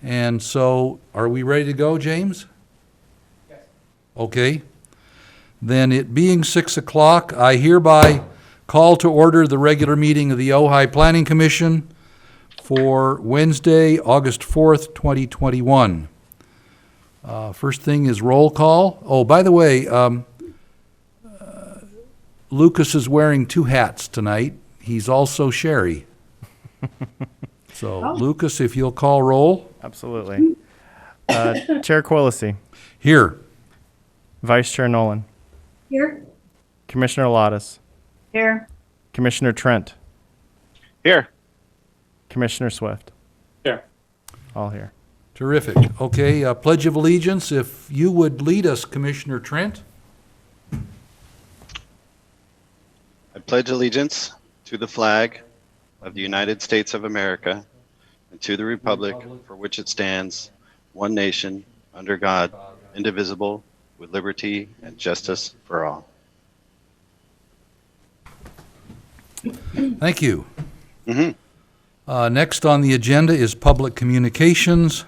And so, are we ready to go, James? Yes. Okay. Then it being 6 o'clock, I hereby call to order the regular meeting of the Ojai Planning Commission for Wednesday, August 4th, 2021. First thing is roll call. Oh, by the way, Lucas is wearing two hats tonight. He's also Sherry. So, Lucas, if you'll call roll. Absolutely. Chair Quillisi. Here. Vice Chair Nolan. Here. Commissioner Lottis. Here. Commissioner Trent. Here. Commissioner Swift. Here. All here. Terrific. Okay, Pledge of Allegiance, if you would lead us, Commissioner Trent. I pledge allegiance to the flag of the United States of America and to the republic for which it stands, one nation, under God, indivisible, with liberty and justice for all. Thank you. Next on the agenda is public communications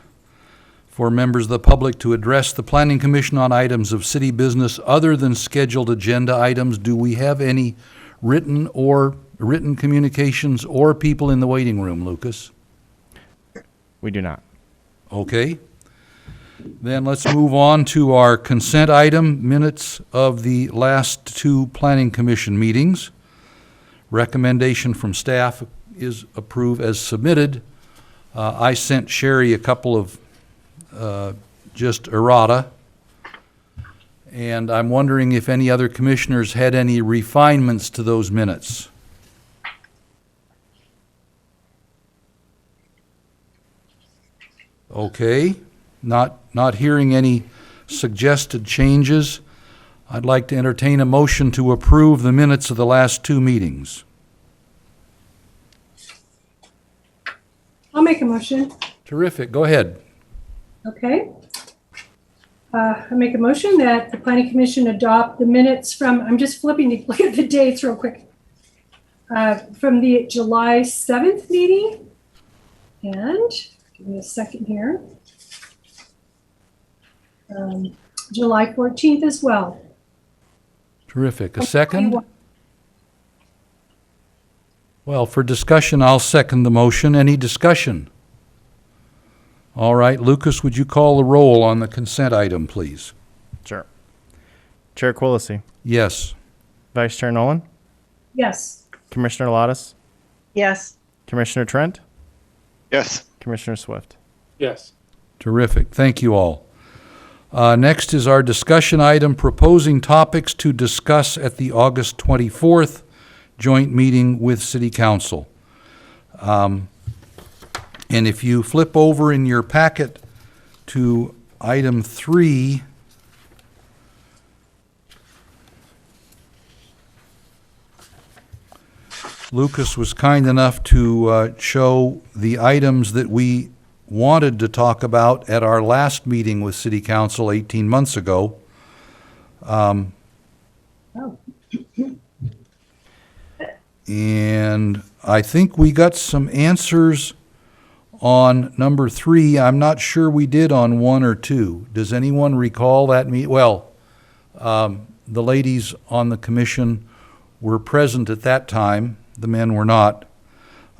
for members of the public to address the Planning Commission on items of city business other than scheduled agenda items. Do we have any written communications or people in the waiting room, Lucas? We do not. Okay. Then let's move on to our consent item, minutes of the last two Planning Commission meetings. Recommendation from staff is approve as submitted. I sent Sherry a couple of just errata, and I'm wondering if any other commissioners had any refinements to those minutes. Okay, not hearing any suggested changes. I'd like to entertain a motion to approve the minutes of the last two meetings. I'll make a motion. Terrific, go ahead. Okay. I make a motion that the Planning Commission adopt the minutes from, I'm just flipping to look at the dates real quick, from the July 7th meeting. And give me a second here. July 14th as well. Terrific. A second? Well, for discussion, I'll second the motion. Any discussion? All right, Lucas, would you call the roll on the consent item, please? Sure. Chair Quillisi. Yes. Vice Chair Nolan. Yes. Commissioner Lottis. Yes. Commissioner Trent. Yes. Commissioner Swift. Yes. Terrific. Thank you all. Next is our discussion item, proposing topics to discuss at the August 24th joint meeting with City Council. And if you flip over in your packet to item 3, Lucas was kind enough to show the items that we wanted to talk about at our last meeting with City Council 18 months ago. And I think we got some answers on number 3. I'm not sure we did on 1 or 2. Does anyone recall that meeting? Well, the ladies on the commission were present at that time. The men were not.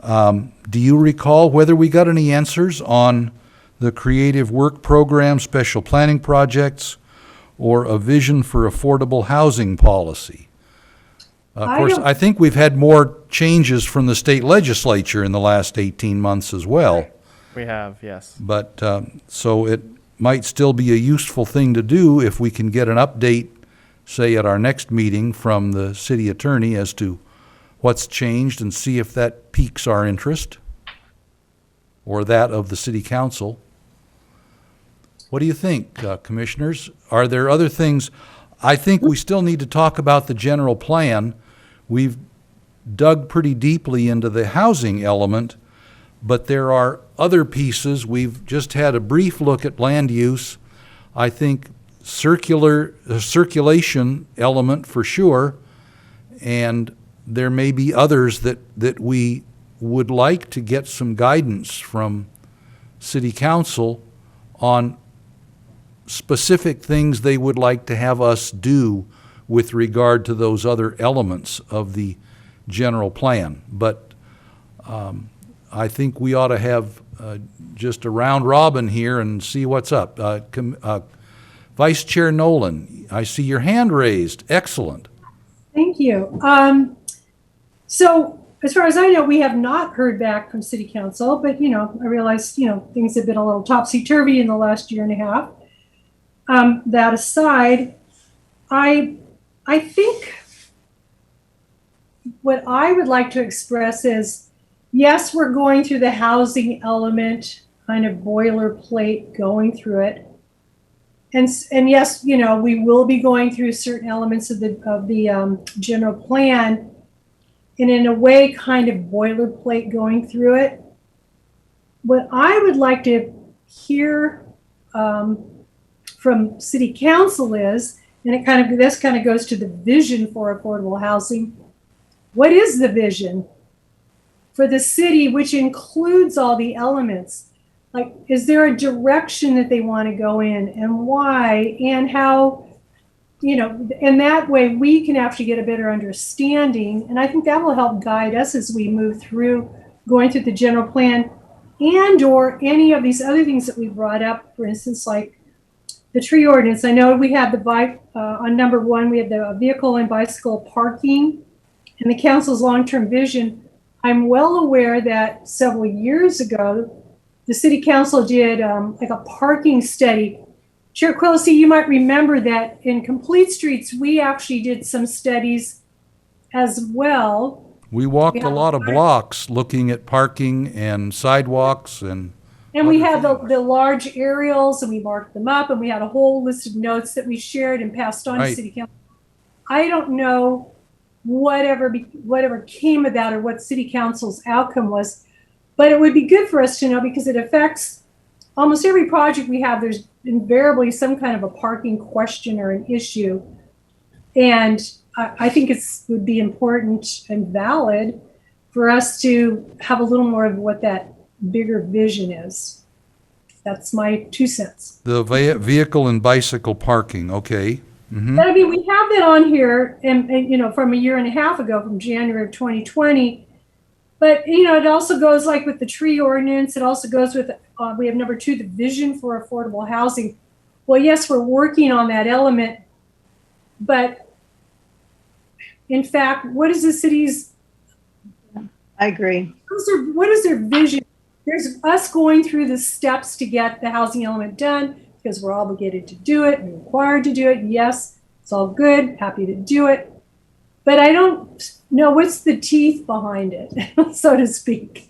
Do you recall whether we got any answers on the creative work program, special planning projects, or a vision for affordable housing policy? Of course, I think we've had more changes from the state legislature in the last 18 months as well. We have, yes. But, so it might still be a useful thing to do if we can get an update, say at our next meeting, from the city attorney as to what's changed and see if that piques our interest or that of the city council. What do you think, commissioners? Are there other things? I think we still need to talk about the general plan. We've dug pretty deeply into the housing element, but there are other pieces. We've just had a brief look at land use. I think circulation element for sure, and there may be others that we would like to get some guidance from city council on specific things they would like to have us do with regard to those other elements of the general plan. But I think we ought to have just a round robin here and see what's up. Vice Chair Nolan, I see your hand raised. Excellent. Thank you. So as far as I know, we have not heard back from City Council, but, I realize, things have been a little topsy-turvy in the last year and a half. That aside, I think what I would like to express is, yes, we're going through the housing element, kind of boilerplate going through it. And yes, we will be going through certain elements of the general plan, and in a way, kind of boilerplate going through it. What I would like to hear from City Council is, and this kind of goes to the vision for affordable housing. What is the vision for the city, which includes all the elements? Like, is there a direction that they want to go in, and why, and how, and that way we can actually get a better understanding. And I think that will help guide us as we move through going through the general plan and or any of these other things that we brought up, for instance, like the tree ordinance. I know we have the bike on number 1, we have the vehicle and bicycle parking and the council's long-term vision. I'm well aware that several years ago, the city council did like a parking study. Chair Quillisi, you might remember that in Complete Streets, we actually did some studies as well. We walked a lot of blocks looking at parking and sidewalks and we had the large aerials, and we marked them up, and we had a whole list of notes that we shared and passed on to City Council. I don't know whatever came of that or what City Council's outcome was, but it would be good for us to know, because it affects almost every project we have. There's invariably some kind of a parking question or an issue. And I think it would be important and valid for us to have a little more of what that bigger vision is. That's my 2 cents. the vehicle and bicycle parking, okay. Mhm. But I mean, we have that on here, and from a year and a half ago, from January of 2020. But it also goes like with the tree ordinance. It also goes with we have number 2, the vision for affordable housing. Well, yes, we're working on that element, but in fact, what is the city's? I agree. What is their vision? There's us going through the steps to get the housing element done because we're obligated to do it, we're required to do it. Yes, it's all good, happy to do it. But I don't know what's the teeth behind it, so to speak.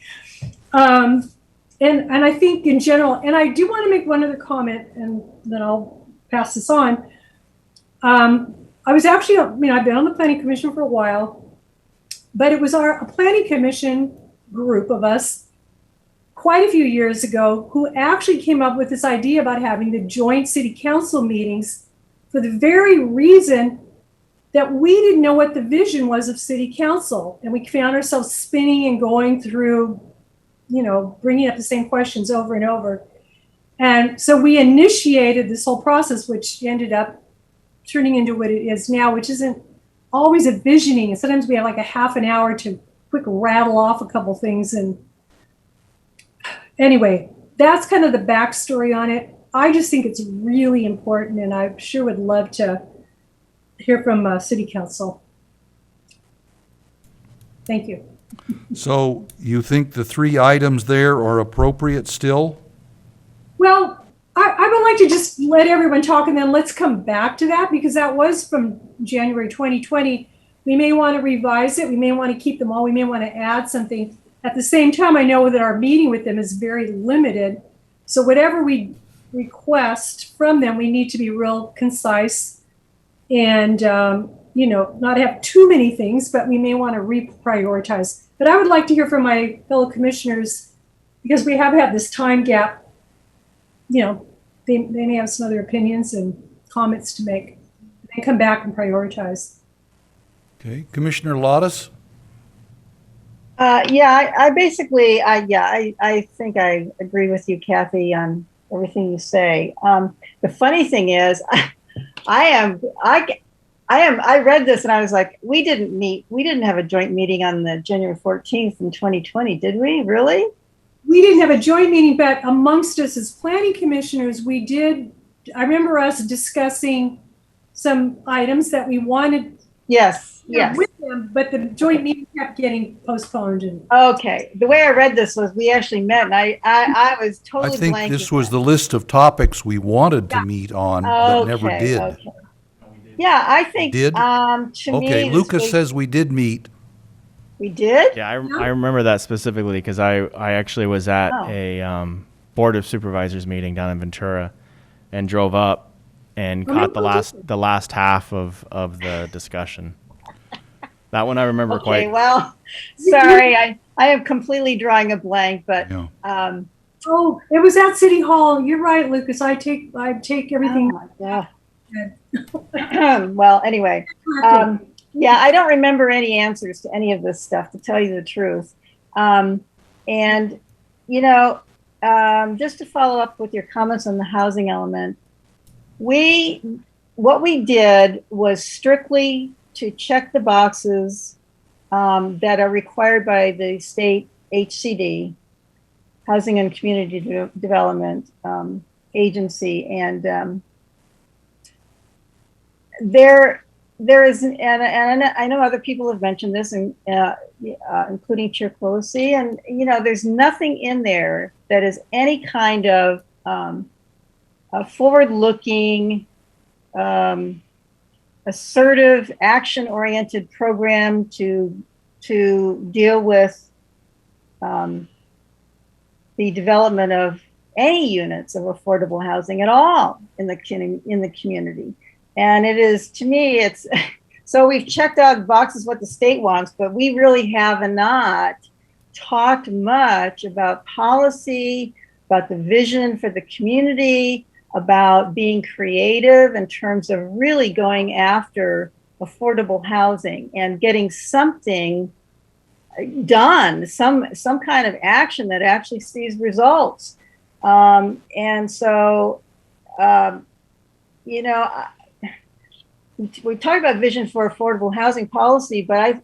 And I think in general, and I do want to make one other comment, and then I'll pass this on. I was actually, I've been on the Planning Commission for a while, but it was a Planning Commission group of us quite a few years ago who actually came up with this idea about having the joint city council meetings for the very reason that we didn't know what the vision was of city council. And we found ourselves spinning and going through, bringing up the same questions over and over. And so we initiated this whole process, which ended up turning into what it is now, which isn't always a visioning. And sometimes we have like a half an hour to quick rattle off a couple things. And anyway, that's kind of the backstory on it. I just think it's really important, and I sure would love to hear from City Council. Thank you. So you think the 3 items there are appropriate still? Well, I would like to just let everyone talk, and then let's come back to that, because that was from January 2020. We may want to revise it. We may want to keep them all. We may want to add something. At the same time, I know that our meeting with them is very limited. So whatever we request from them, we need to be real concise and, not have too many things, but we may want to reprioritize. But I would like to hear from my fellow commissioners, because we have had this time gap. They may have some other opinions and comments to make. They come back and prioritize. Okay, Commissioner Lottis? I basically, I think I agree with you, Kathy, on everything you say. The funny thing is, I read this and I was like, we didn't have a joint meeting on the January 14th in 2020, did we? Really? We didn't have a joint meeting, but amongst us as planning commissioners, we did, I remember us discussing some items that we wanted Yes, yes. with them, but the joint meeting kept getting postponed. And Okay. The way I read this was we actually met and I was I totally think blanking. this was the list of topics we wanted to meet on, but never Okay, did. okay. Yeah, I think, Did? to me. Okay, this Lucas week- says we did meet. We did? Yeah, I remember that specifically because I actually was at Oh. a Board of Supervisors meeting down in Ventura and drove up and Oh, caught no, the last half of the discussion. That one I remember Okay, quite. well, sorry, I am completely drawing a blank, but, Yeah. oh, it was at City Hall. You're right, Lucas. I take everything. oh my God. Well, anyway, back. yeah, I don't remember any answers to any of this stuff, to tell you the truth. And, you know, just to follow up with your comments on the housing element, what we did was strictly to check the boxes that are required by the state HCD, Housing and Community Development Agency, and there is, and I know other people have mentioned this, and including Chair Pelosi, and there's nothing in there that is any kind of a forward-looking, assertive, action-oriented program to deal with the development of any units of affordable housing at all in the community. And it is, to me, it's so we've checked out boxes what the state wants, but we really have not talked much about policy, about the vision for the community, about being creative in terms of really going after affordable housing and getting something done, some kind of action that actually sees results. And so, we talk about vision for affordable housing policy, but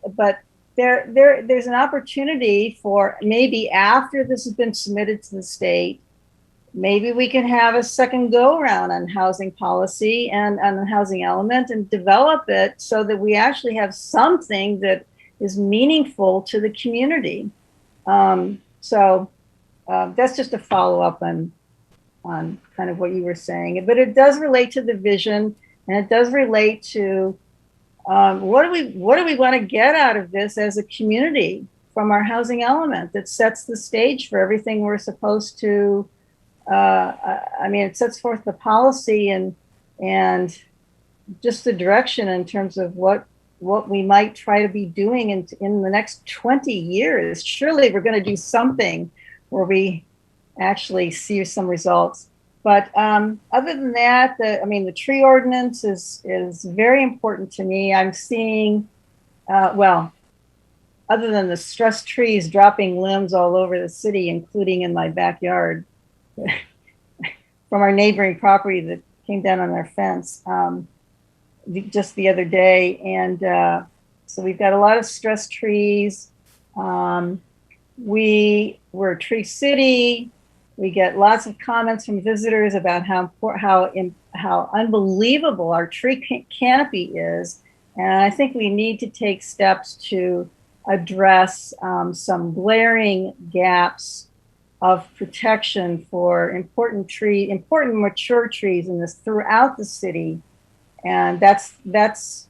there's an opportunity for maybe after this has been submitted to the state, maybe we can have a second go around on housing policy and on the housing element and develop it so that we actually have something that is meaningful to the community. So that's just a follow up on kind of what you were saying, but it does relate to the vision. And it does relate to what do we want to get out of this as a community from our housing element that sets the stage for everything we're supposed to. It sets forth the policy and just the direction in terms of what we might try to be doing in the next 20 years. Surely we're going to do something where we actually see some results. But other than that, the tree ordinance is very important to me. I'm seeing, other than the stressed trees dropping limbs all over the city, including in my backyard, from our neighboring property that came down on our fence just the other day. And so we've got a lot of stressed trees. We're a tree city. We get lots of comments from visitors about how unbelievable our tree canopy is. And I think we need to take steps to address some glaring gaps of protection for important mature trees in this throughout the city. And that's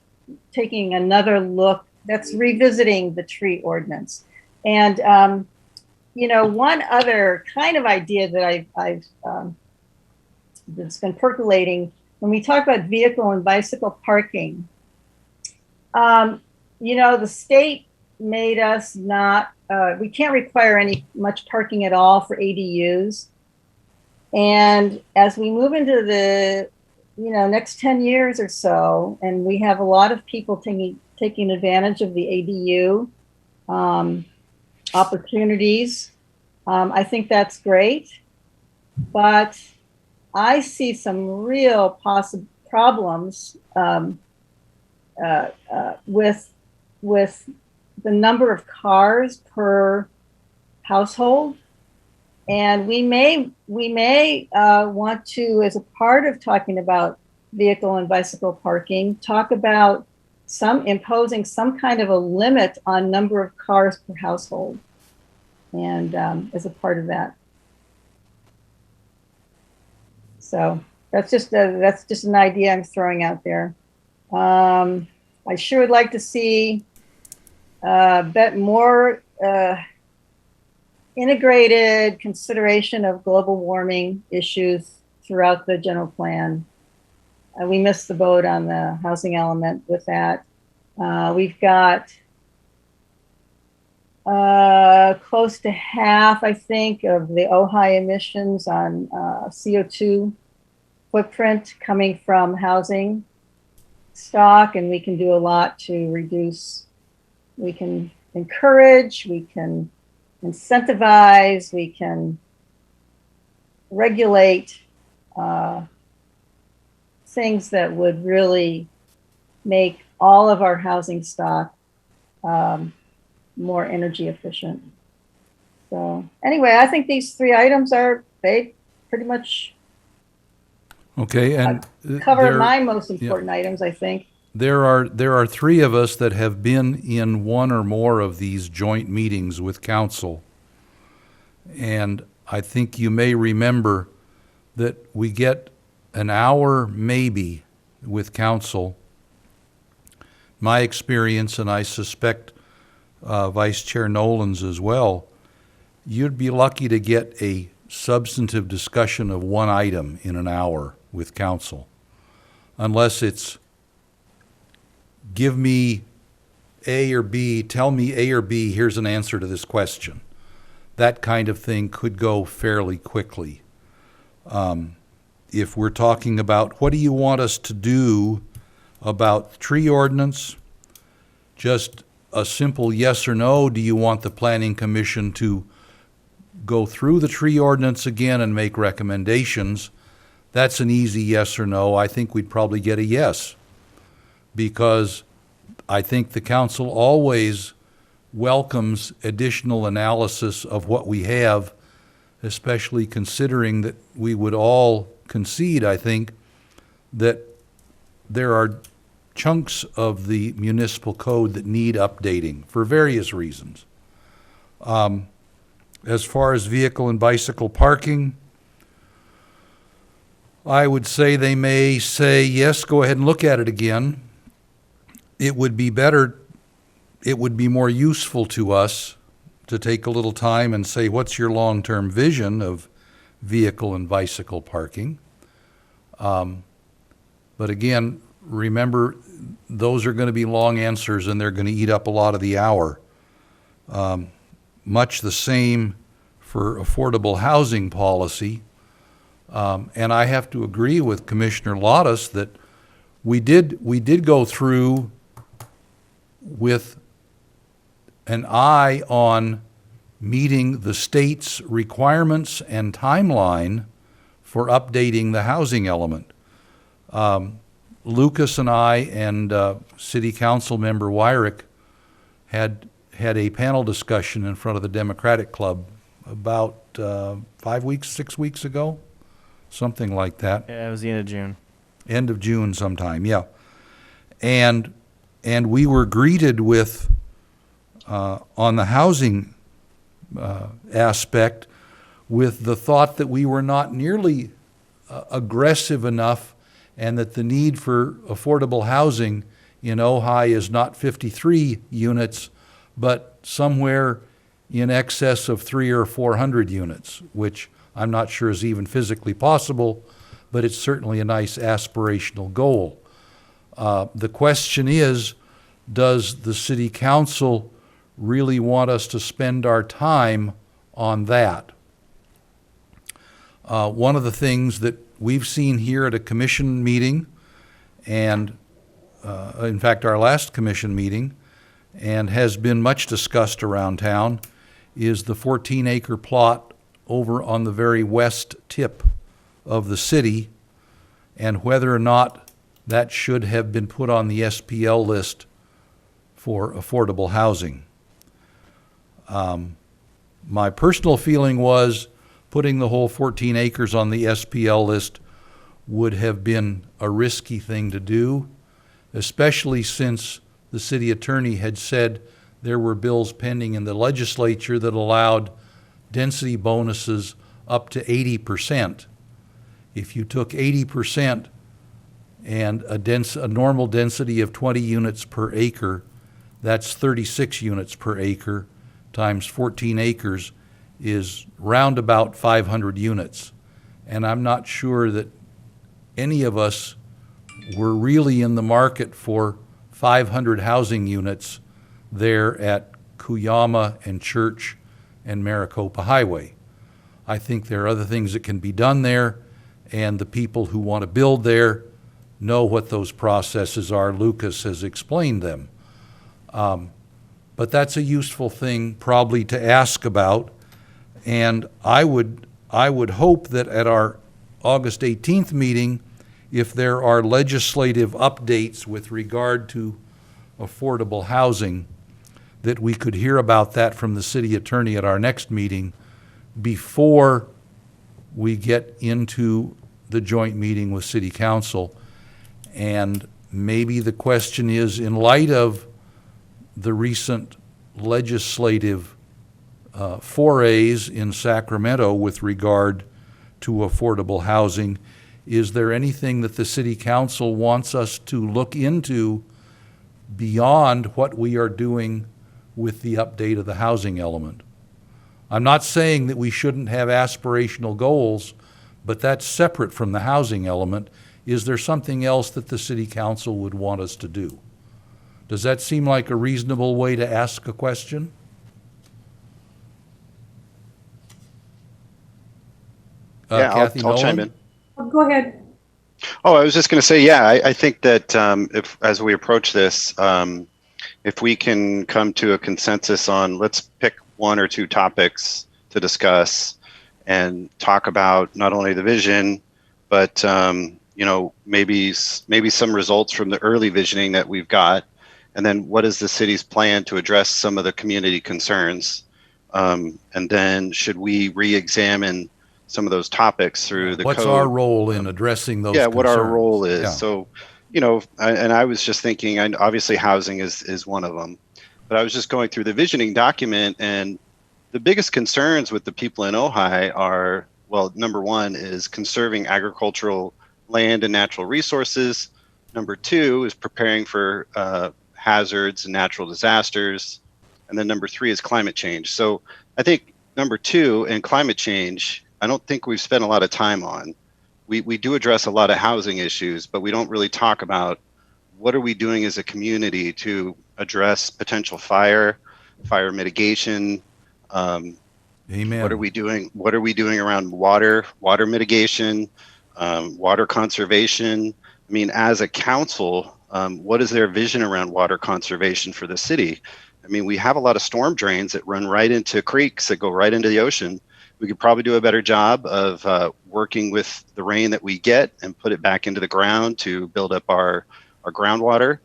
taking another look, that's revisiting the tree ordinance. And one other kind of idea that I've that's been percolating when we talk about vehicle and bicycle parking. The state made us not. We can't require much parking at all for ADUs. And as we move into the next 10 years or so, and we have a lot of people taking advantage of the ADU. opportunities. I think that's great, but I see some real problems with the number of cars per household. And we may want to, as a part of talking about vehicle and bicycle parking, talk about imposing some kind of a limit on number of cars per household, and as a part of that. So that's just an idea I'm throwing out there. I sure would like to see more integrated consideration of global warming issues throughout the general plan. We missed the boat on the housing element with that. We've got close to half, I think, of the OHI emissions on CO2 footprint coming from housing stock, and we can do a lot to reduce. We can encourage, we can incentivize, we can regulate things that would really make all of our housing stock more energy efficient. So anyway, I think these 3 items they pretty much Okay, and cover my most important items, I think. there are 3 of us that have been in one or more of these joint meetings with council. And I think you may remember that we get an hour maybe with council. My experience, and I suspect Vice Chair Nolan's as well, you'd be lucky to get a substantive discussion of one item in an hour with council, unless it's give me A or B, tell me A or B, here's an answer to this question. That kind of thing could go fairly quickly. If we're talking about what do you want us to do about tree ordinance, just a simple yes or no. Do you want the Planning Commission to go through the tree ordinance again and make recommendations? That's an easy yes or no. I think we'd probably get a yes, because I think the council always welcomes additional analysis of what we have, especially considering that we would all concede, I think, that there are chunks of the municipal code that need updating for various reasons. As far as vehicle and bicycle parking, I would say they may say, yes, go ahead and look at it again. It would be better, it would be more useful to us to take a little time and say, what's your long-term vision of vehicle and bicycle parking? But again, remember, those are going to be long answers and they're going to eat up a lot of the hour. Much the same for affordable housing policy. And I have to agree with Commissioner Lottis that we did go through with an eye on meeting the state's requirements and timeline for updating the housing element. Lucas and I and City Council member Wyrick had a panel discussion in front of the Democratic Club about 5 weeks, 6 weeks ago, something like that. Yeah, it was the end of June. End of June sometime, yeah. And we were greeted with, on the housing aspect, with the thought that we were not nearly aggressive enough, and that the need for affordable housing in Ojai is not 53 units, but somewhere in excess of 300 or 400 units, which I'm not sure is even physically possible, but it's certainly a nice aspirational goal. The question is, does the City Council really want us to spend our time on that? One of the things that we've seen here at a commission meeting, and in fact our last commission meeting, and has been much discussed around town, is the 14-acre plot over on the very west tip of the city, and whether or not that should have been put on the SPL list for affordable housing. My personal feeling was putting the whole 14 acres on the SPL list would have been a risky thing to do, especially since the city attorney had said there were bills pending in the legislature that allowed density bonuses up to 80%. If you took 80% and a normal density of 20 units per acre, that's 36 units per acre times 14 acres is round about 500 units. And I'm not sure that any of us were really in the market for 500 housing units there at Cuyama and Church and Maricopa Highway. I think there are other things that can be done there, and the people who want to build there know what those processes are. Lucas has explained them. But that's a useful thing probably to ask about, and I would hope that at our August 18th meeting, if there are legislative updates with regard to affordable housing, that we could hear about that from the city attorney at our next meeting before we get into the joint meeting with city council. And maybe the question is, in light of the recent legislative forays in Sacramento with regard to affordable housing, is there anything that the city council wants us to look into beyond what we are doing with the update of the housing element? I'm not saying that we shouldn't have aspirational goals, but that's separate from the housing element. Is there something else that the city council would want us to do? Does that seem like a reasonable way to ask a question? Yeah, Kathy I'll chime Nolan? in. Go ahead. Oh, I was just going to say, yeah, I think that if as we approach this, if we can come to a consensus on, let's pick one or two topics to discuss and talk about not only the vision, but maybe some results from the early visioning that we've got, and then what is the city's plan to address some of the community concerns, and then should we re-examine some of those topics through the What's code. our role in addressing those concerns? What our role is. Yeah. So, I was just thinking, and obviously housing is one of them, but I was just going through the visioning document, and the biggest concerns with the people in Ojai are, well, number one is conserving agricultural land and natural resources. Number two is preparing for hazards and natural disasters. And then number three is climate change. So I think number two and climate change, I don't think we've spent a lot of time on. We do address a lot of housing issues, but we don't really talk about what are we doing as a community to address potential fire mitigation. Amen. What are we doing? What are we doing around water mitigation, water conservation? I mean, as a council, what is their vision around water conservation for the city? I mean, we have a lot of storm drains that run right into creeks that go right into the ocean. We could probably do a better job of working with the rain that we get and put it back into the ground to build up our groundwater,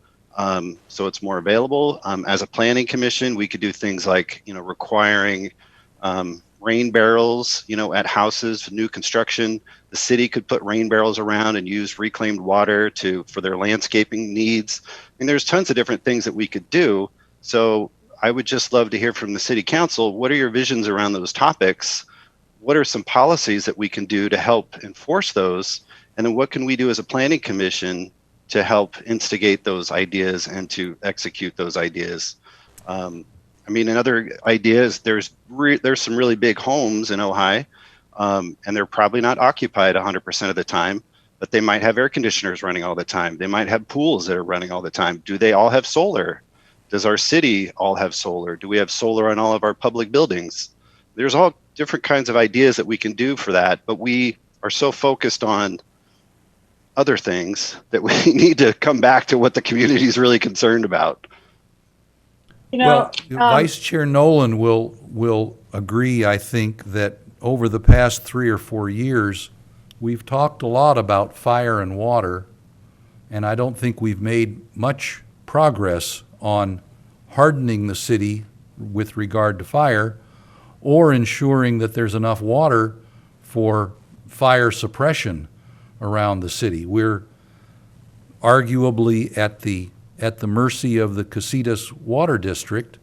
so it's more available. As a planning commission, we could do things like, requiring rain barrels, at houses, new construction. The city could put rain barrels around and use reclaimed water for their landscaping needs. I mean, there's tons of different things that we could do. So I would just love to hear from the city council, what are your visions around those topics? What are some policies that we can do to help enforce those? And then what can we do as a planning commission to help instigate those ideas and to execute those ideas? Another idea is there's some really big homes in Ojai, and they're probably not occupied 100% of the time, but they might have air conditioners running all the time. They might have pools that are running all the time. Do they all have solar? Does our city all have solar? Do we have solar on all of our public buildings? There's all different kinds of ideas that we can do for that, but we are so focused on other things that we need to come back to what the community is really concerned about. You know, Well, Vice Chair Nolan will agree, I think, that over the past 3 or 4 years, we've talked a lot about fire and water, and I don't think we've made much progress on hardening the city with regard to fire, or ensuring that there's enough water for fire suppression around the city. We're arguably at the mercy of the Casitas Water District.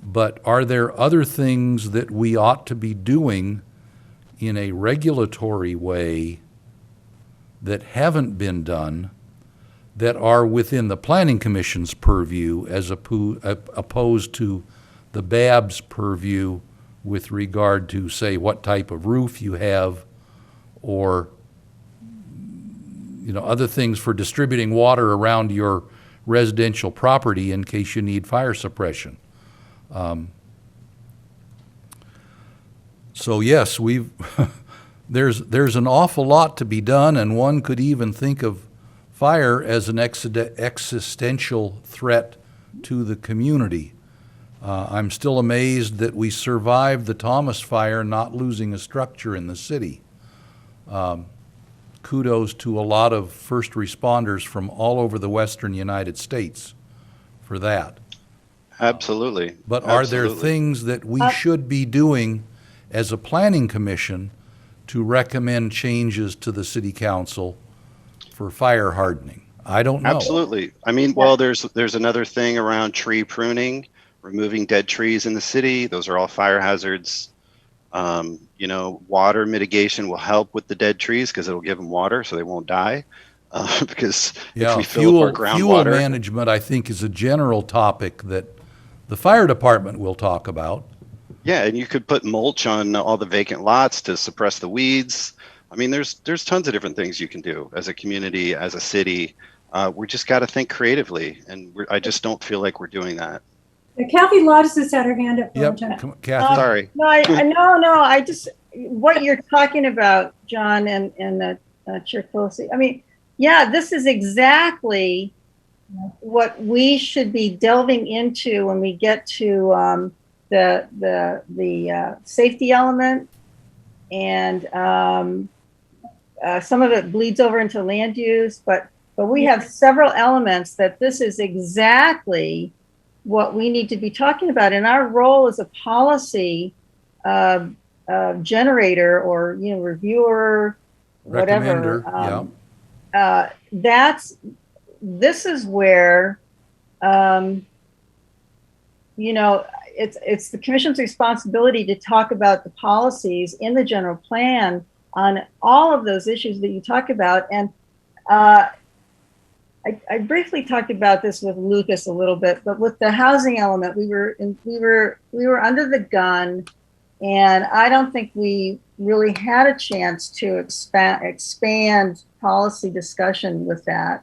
But are there other things that we ought to be doing in a regulatory way that haven't been done, that are within the Planning Commission's purview as opposed to the BAB's purview with regard to, say, what type of roof you have, or other things for distributing water around your residential property in case you need fire suppression. So yes, there's an awful lot to be done, and one could even think of fire as an existential threat to the community. I'm still amazed that we survived the Thomas Fire not losing a structure in the city. Kudos to a lot of first responders from all over the western United States for that. Absolutely. But are there Absolutely. things that we should be doing as a planning commission to recommend changes to the city council for fire hardening? I don't know. Absolutely. I mean, well, there's another thing around tree pruning, removing dead trees in the city. Those are all fire hazards. Water mitigation will help with the dead trees because it'll give them water so they won't die. Because if we fill up our fuel groundwater, management, I think, is a general topic that the fire department will talk about. yeah, and you could put mulch on all the vacant lots to suppress the weeds. I mean, there's tons of different things you can do as a community, as a city. We just got to think creatively, and I just don't feel like we're doing that. Kathy Lottis has had her hand up. Yep, Kathy. Sorry. no, I just, what you're talking about, John and Chair Pelosi, I mean, yeah, this is exactly what we should be delving into when we get to the safety element, and some of it bleeds over into land use, but we have several elements that this is exactly what we need to be talking about. And our role as a policy generator or reviewer, whatever. This is where it's the commission's responsibility to talk about the policies in the general plan on all of those issues that you talk about. And I briefly talked about this with Lucas a little bit, but with the housing element, we were under the gun, and I don't think we really had a chance to expand policy discussion with that.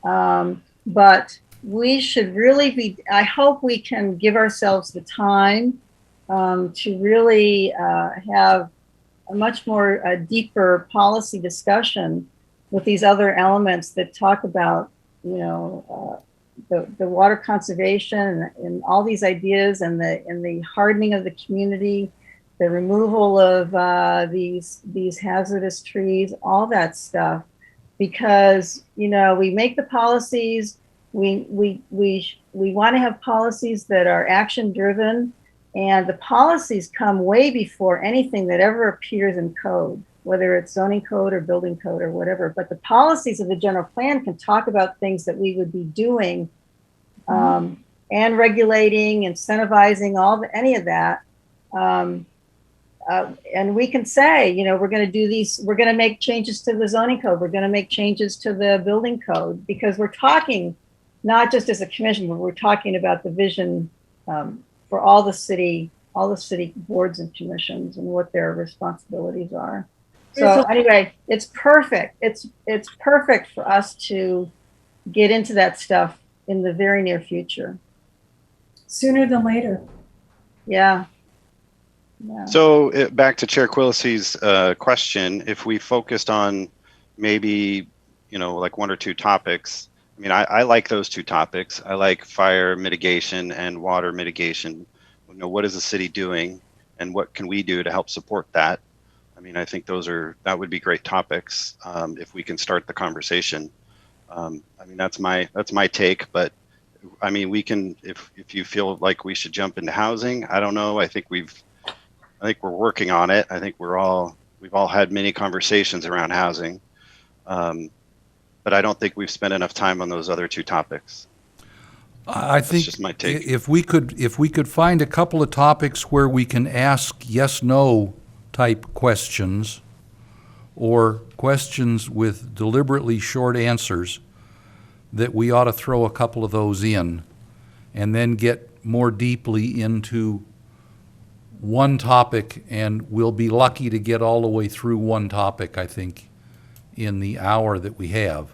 But we should really be, I hope we can give ourselves the time to really have a much more deeper policy discussion with these other elements that talk about, the water conservation and all these ideas, and the hardening of the community, the removal of these hazardous trees, all that stuff. Because we make the policies, we want to have policies that are action driven, and the policies come way before anything that ever appears in code, whether it's zoning code or building code or whatever. But the policies of the general plan can talk about things that we would be doing, and regulating, incentivizing, any of that. And we can say, we're going to do these, we're going to make changes to the zoning code, we're going to make changes to the building code, because we're talking not just as a commission, but we're talking about the vision for all the city boards and commissions and what their responsibilities are. So anyway, it's perfect. It's perfect for us to get into that stuff in the very near future. Sooner than later. Yeah. Yeah. So back to Chair Quillisi's question, if we focused on maybe, like 1 or 2 topics, I mean, I like those two topics. I like fire mitigation and water mitigation. You know, what is the city doing and what can we do to help support that? I mean, I think that would be great topics if we can start the conversation. I mean, that's my take, but I mean, we can, if you feel like we should jump into housing, I don't know. I think we're working on it. I think we've all had many conversations around housing. But I don't think we've spent enough time on those other two topics. I think just my take. if we could find a couple of topics where we can ask yes/no type questions, or questions with deliberately short answers, that we ought to throw a couple of those in, and then get more deeply into one topic, and we'll be lucky to get all the way through one topic, I think, in the hour that we have.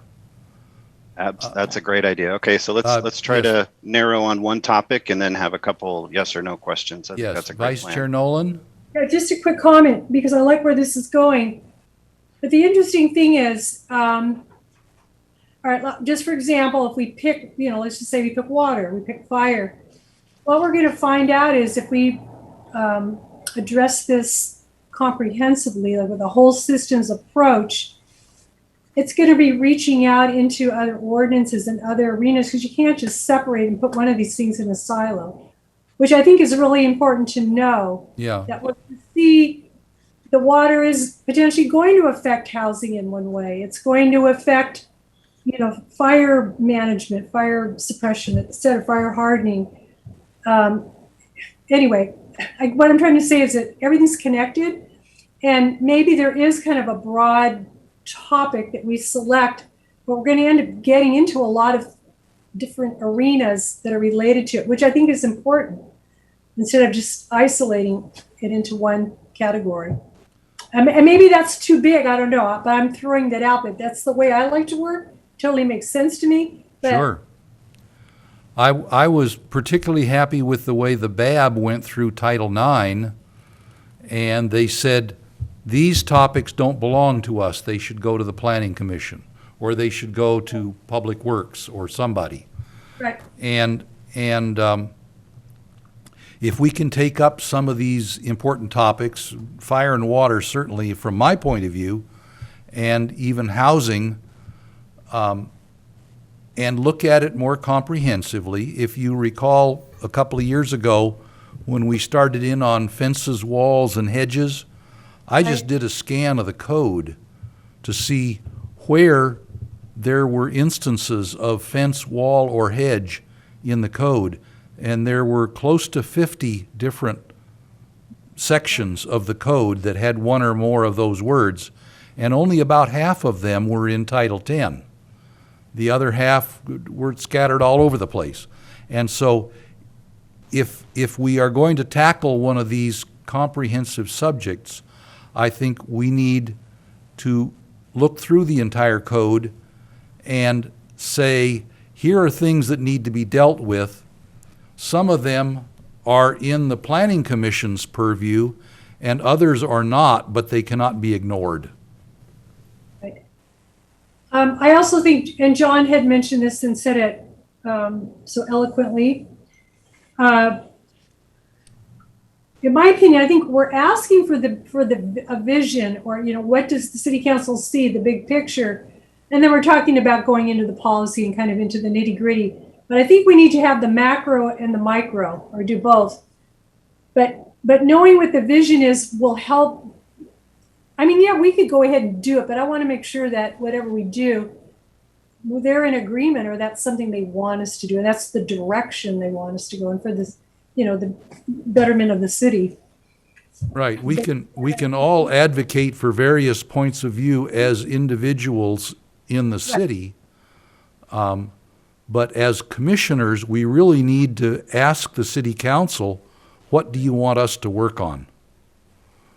That's a great idea. Okay, so let's try yes. to narrow on one topic and then have a couple yes or no questions. I think Yes, that's a great Vice plan. Chair Nolan? Yeah, just a quick comment, because I like where this is going. But the interesting thing is, all right, just for example, if we pick, let's just say we pick water, we pick fire. What we're going to find out is if we address this comprehensively, like with a whole systems approach, it's going to be reaching out into other ordinances and other arenas, because you can't just separate and put one of these things in a silo, which I think is really important to know. Yeah. That when you see the water is potentially going to affect housing in one way, it's going to affect, fire management, fire suppression, instead of fire hardening. Anyway, what I'm trying to say is that everything's connected, and maybe there is kind of a broad topic that we select, but we're going to end up getting into a lot of different arenas that are related to it, which I think is important, instead of just isolating it into one category. And maybe that's too big, I don't know, but I'm throwing that out, but that's the way I like to work. Totally makes sense to me. But Sure. I was particularly happy with the way the BAB went through Title IX, and they said, these topics don't belong to us. They should go to the Planning Commission, or they should go to Public Works or somebody. Right. And if we can take up some of these important topics, fire and water certainly from my point of view, and even housing, and look at it more comprehensively. If you recall a couple of years ago when we started in on fences, walls, and hedges, I just did a scan of the code to see where there were instances of fence, wall, or hedge in the code. And there were close to 50 different sections of the code that had one or more of those words, and only about half of them were in Title 10. The other half were scattered all over the place. And so if we are going to tackle one of these comprehensive subjects, I think we need to look through the entire code and say, here are things that need to be dealt with. Some of them are in the Planning Commission's purview, and others are not, but they cannot be ignored. Right. I also think, and John had mentioned this and said it so eloquently, in my opinion, I think we're asking for a vision, or what does the city council see, the big picture, and then we're talking about going into the policy and kind of into the nitty gritty. But I think we need to have the macro and the micro, or do both. But knowing what the vision is will help. I mean, yeah, we could go ahead and do it, but I want to make sure that whatever we do, they're in agreement, or that's something they want us to do, and that's the direction they want us to go in for this, the betterment of the city. Right. We can all advocate for various points of view as individuals in the city. But as commissioners, we really need to ask the city council, what do you want us to work on?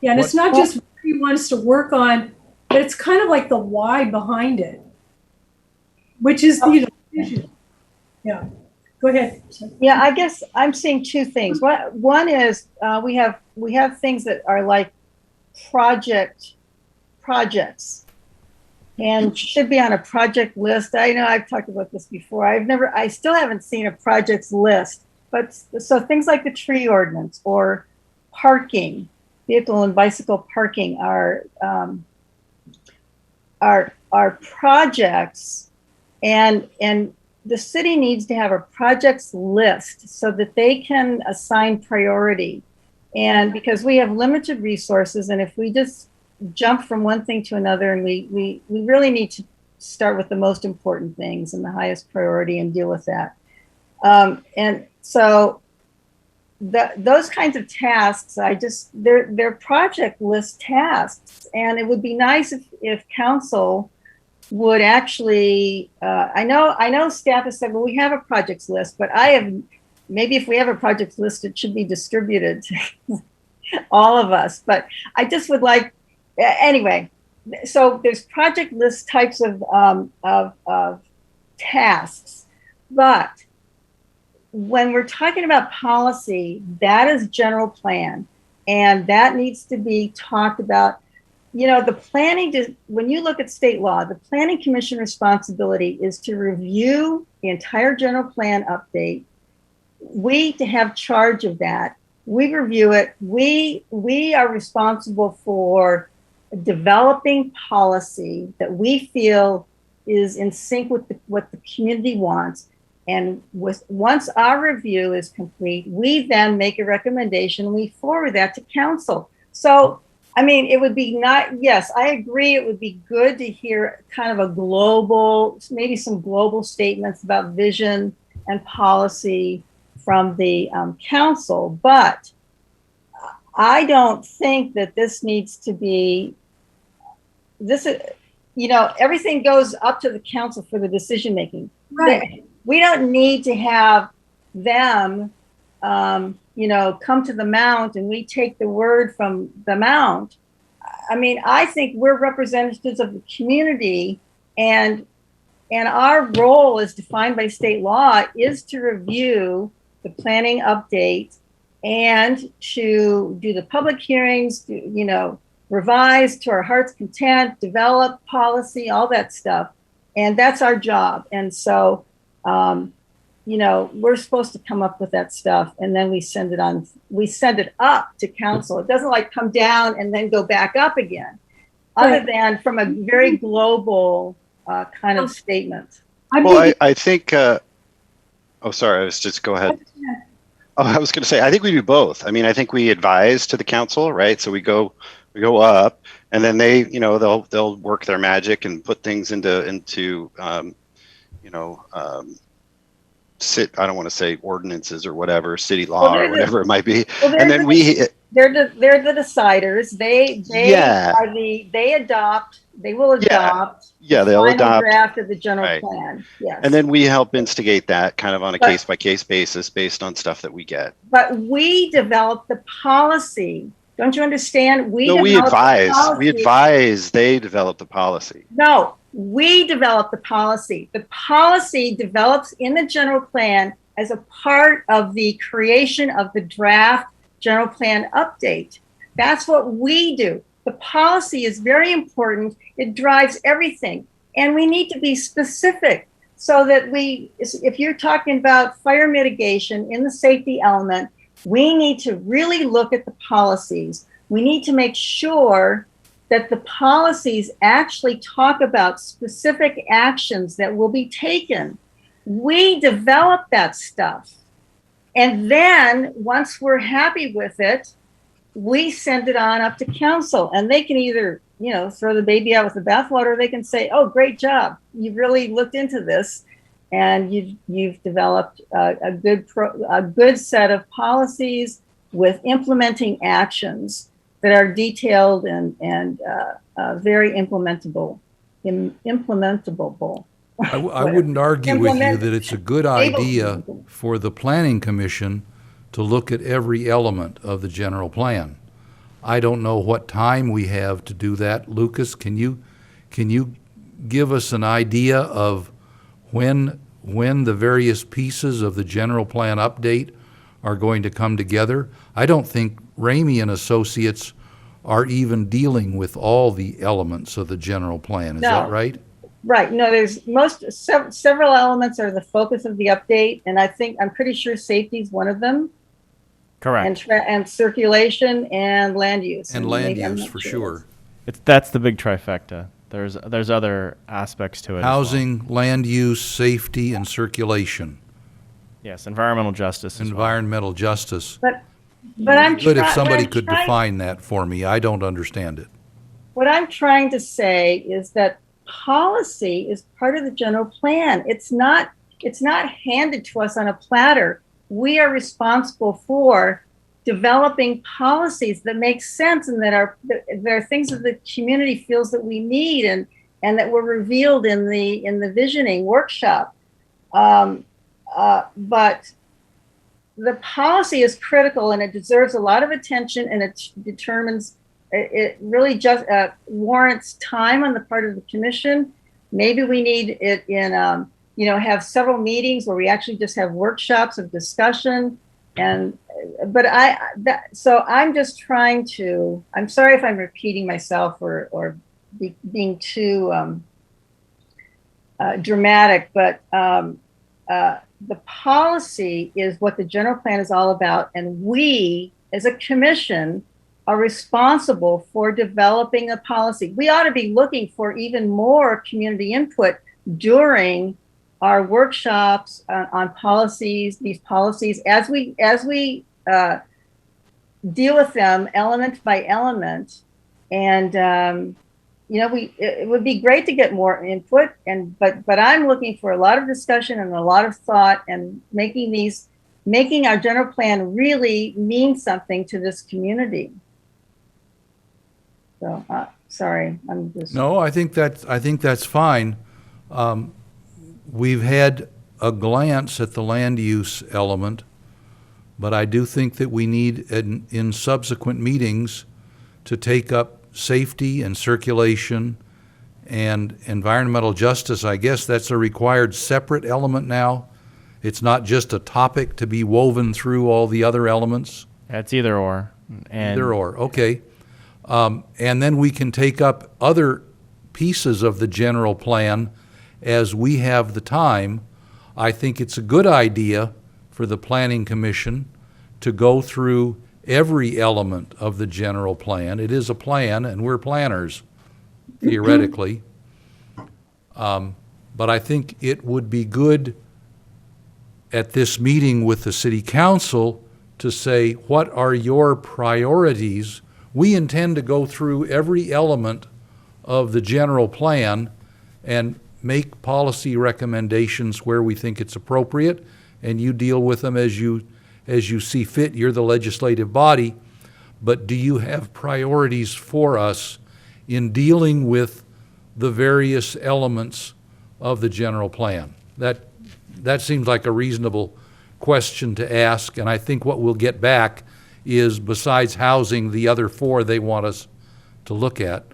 Yeah, and it's not just what he wants to work on, but it's kind of like the why behind it, which is the vision. Yeah, go ahead. Yeah, I guess I'm seeing two things. One is we have things that are like projects, and should be on a project list. I know I've talked about this before. I still haven't seen a projects list, but so things like the tree ordinance or parking, vehicle and bicycle parking are projects, and the city needs to have a projects list so that they can assign priority. And because we have limited resources, and if we just jump from one thing to another, and we really need to start with the most important things and the highest priority and deal with that. And so those kinds of tasks, they're project list tasks. And it would be nice if council would actually, I know staff has said, well, we have a projects list, but maybe if we have a projects list, it should be distributed to all of us. But I just would like, anyway, so there's project list types of tasks, but when we're talking about policy, that is general plan, and that needs to be talked about. You know, when you look at state law, the Planning Commission responsibility is to review the entire general plan update. We to have charge of that. We review it. We are responsible for developing policy that we feel is in sync with what the community wants. And once our review is complete, we then make a recommendation. We forward that to council. So, I mean, it would be yes, I agree. It would be good to hear kind of a global, maybe some global statements about vision and policy from the council. But I don't think that this needs to be, everything goes up to the council for the decision making. Right. We don't need to have them, come to the mount and we take the word from the mount. I mean, I think we're representatives of the community, and our role as defined by state law is to review the planning update and to do the public hearings, revise to our heart's content, develop policy, all that stuff. And that's our job. And so, we're supposed to come up with that stuff, and then we send it up to council. It doesn't like come down and then go back up again, other than from a very global kind of statement. Well, I think, sorry, go ahead. Oh, I was going to say, I think we do both. I mean, I think we advise to the council, right? So we go up, and then they, they'll work their magic and put things into I don't want to say ordinances or whatever, city law or whatever it might be. Well, and then they're the deciders. They will adopt. Yeah, they'll adopt draft of the general plan. Yes. And then we help instigate that kind of on a case by case basis based on stuff that we get. But we develop the policy. Don't you understand? We advise. We advise. They develop the policy. No, we develop the policy. The policy develops in the general plan as a part of the creation of the draft general plan update. That's what we do. The policy is very important. It drives everything. And we need to be specific so that if you're talking about fire mitigation in the safety element, we need to really look at the policies. We need to make sure that the policies actually talk about specific actions that will be taken. We develop that stuff. And then once we're happy with it, we send it on up to council, and they can either, throw the baby out with the bathwater, or they can say, oh, great job. You've really looked into this, and you've developed a good set of policies with implementing actions that are detailed and very implementable. I wouldn't argue with you that it's a good idea for the Planning Commission to look at every element of the general plan. I don't know what time we have to do that. Lucas, can you give us an idea of when the various pieces of the general plan update are going to come together? I don't think Ramey and Associates are even dealing with all the elements of the general plan. Is No. that right? Right. No, there's several elements are the focus of the update, and I'm pretty sure safety is one of them, Correct. and circulation and land use. And land maybe- I'm use, not for sure. sure. That's the big trifecta. There's other aspects to it. as well. Housing, land use, safety, and circulation. Yes, environmental justice. As well. Environmental justice. But I'm Good if try- somebody what I'm could trying- define that for me. I don't understand it. What I'm trying to say is that policy is part of the general plan. It's not handed to us on a platter. We are responsible for developing policies that make sense and that are things that the community feels that we need and that were revealed in the visioning workshop. But the policy is critical and it deserves a lot of attention, and it really just warrants time on the part of the commission. Maybe we need it in, have several meetings where we actually just have workshops of discussion. So I'm just trying to, I'm sorry if I'm repeating myself or being too dramatic, but the policy is what the general plan is all about. And we, as a commission, are responsible for developing a policy. We ought to be looking for even more community input during our workshops on policies, these policies, as we deal with them element by element. And it would be great to get more input, but I'm looking for a lot of discussion and a lot of thought, and making our general plan really mean something to this community. So sorry, I'm just No, I think that's fine. We've had a glance at the land use element, but I do think that we need in subsequent meetings to take up safety and circulation and environmental justice. I guess that's a required separate element now. It's not just a topic to be woven through all the other elements. It's either or. And Either or, okay. And then we can take up other pieces of the general plan as we have the time. I think it's a good idea for the Planning Commission to go through every element of the general plan. It is a plan, and we're planners, theoretically. But I think it would be good at this meeting with the City Council to say, what are your priorities? We intend to go through every element of the general plan and make policy recommendations where we think it's appropriate, and you deal with them as you see fit. You're the legislative body, but do you have priorities for us in dealing with the various elements of the general plan? That seems like a reasonable question to ask, and I think what we'll get back is, besides housing, the other four they want us to look at.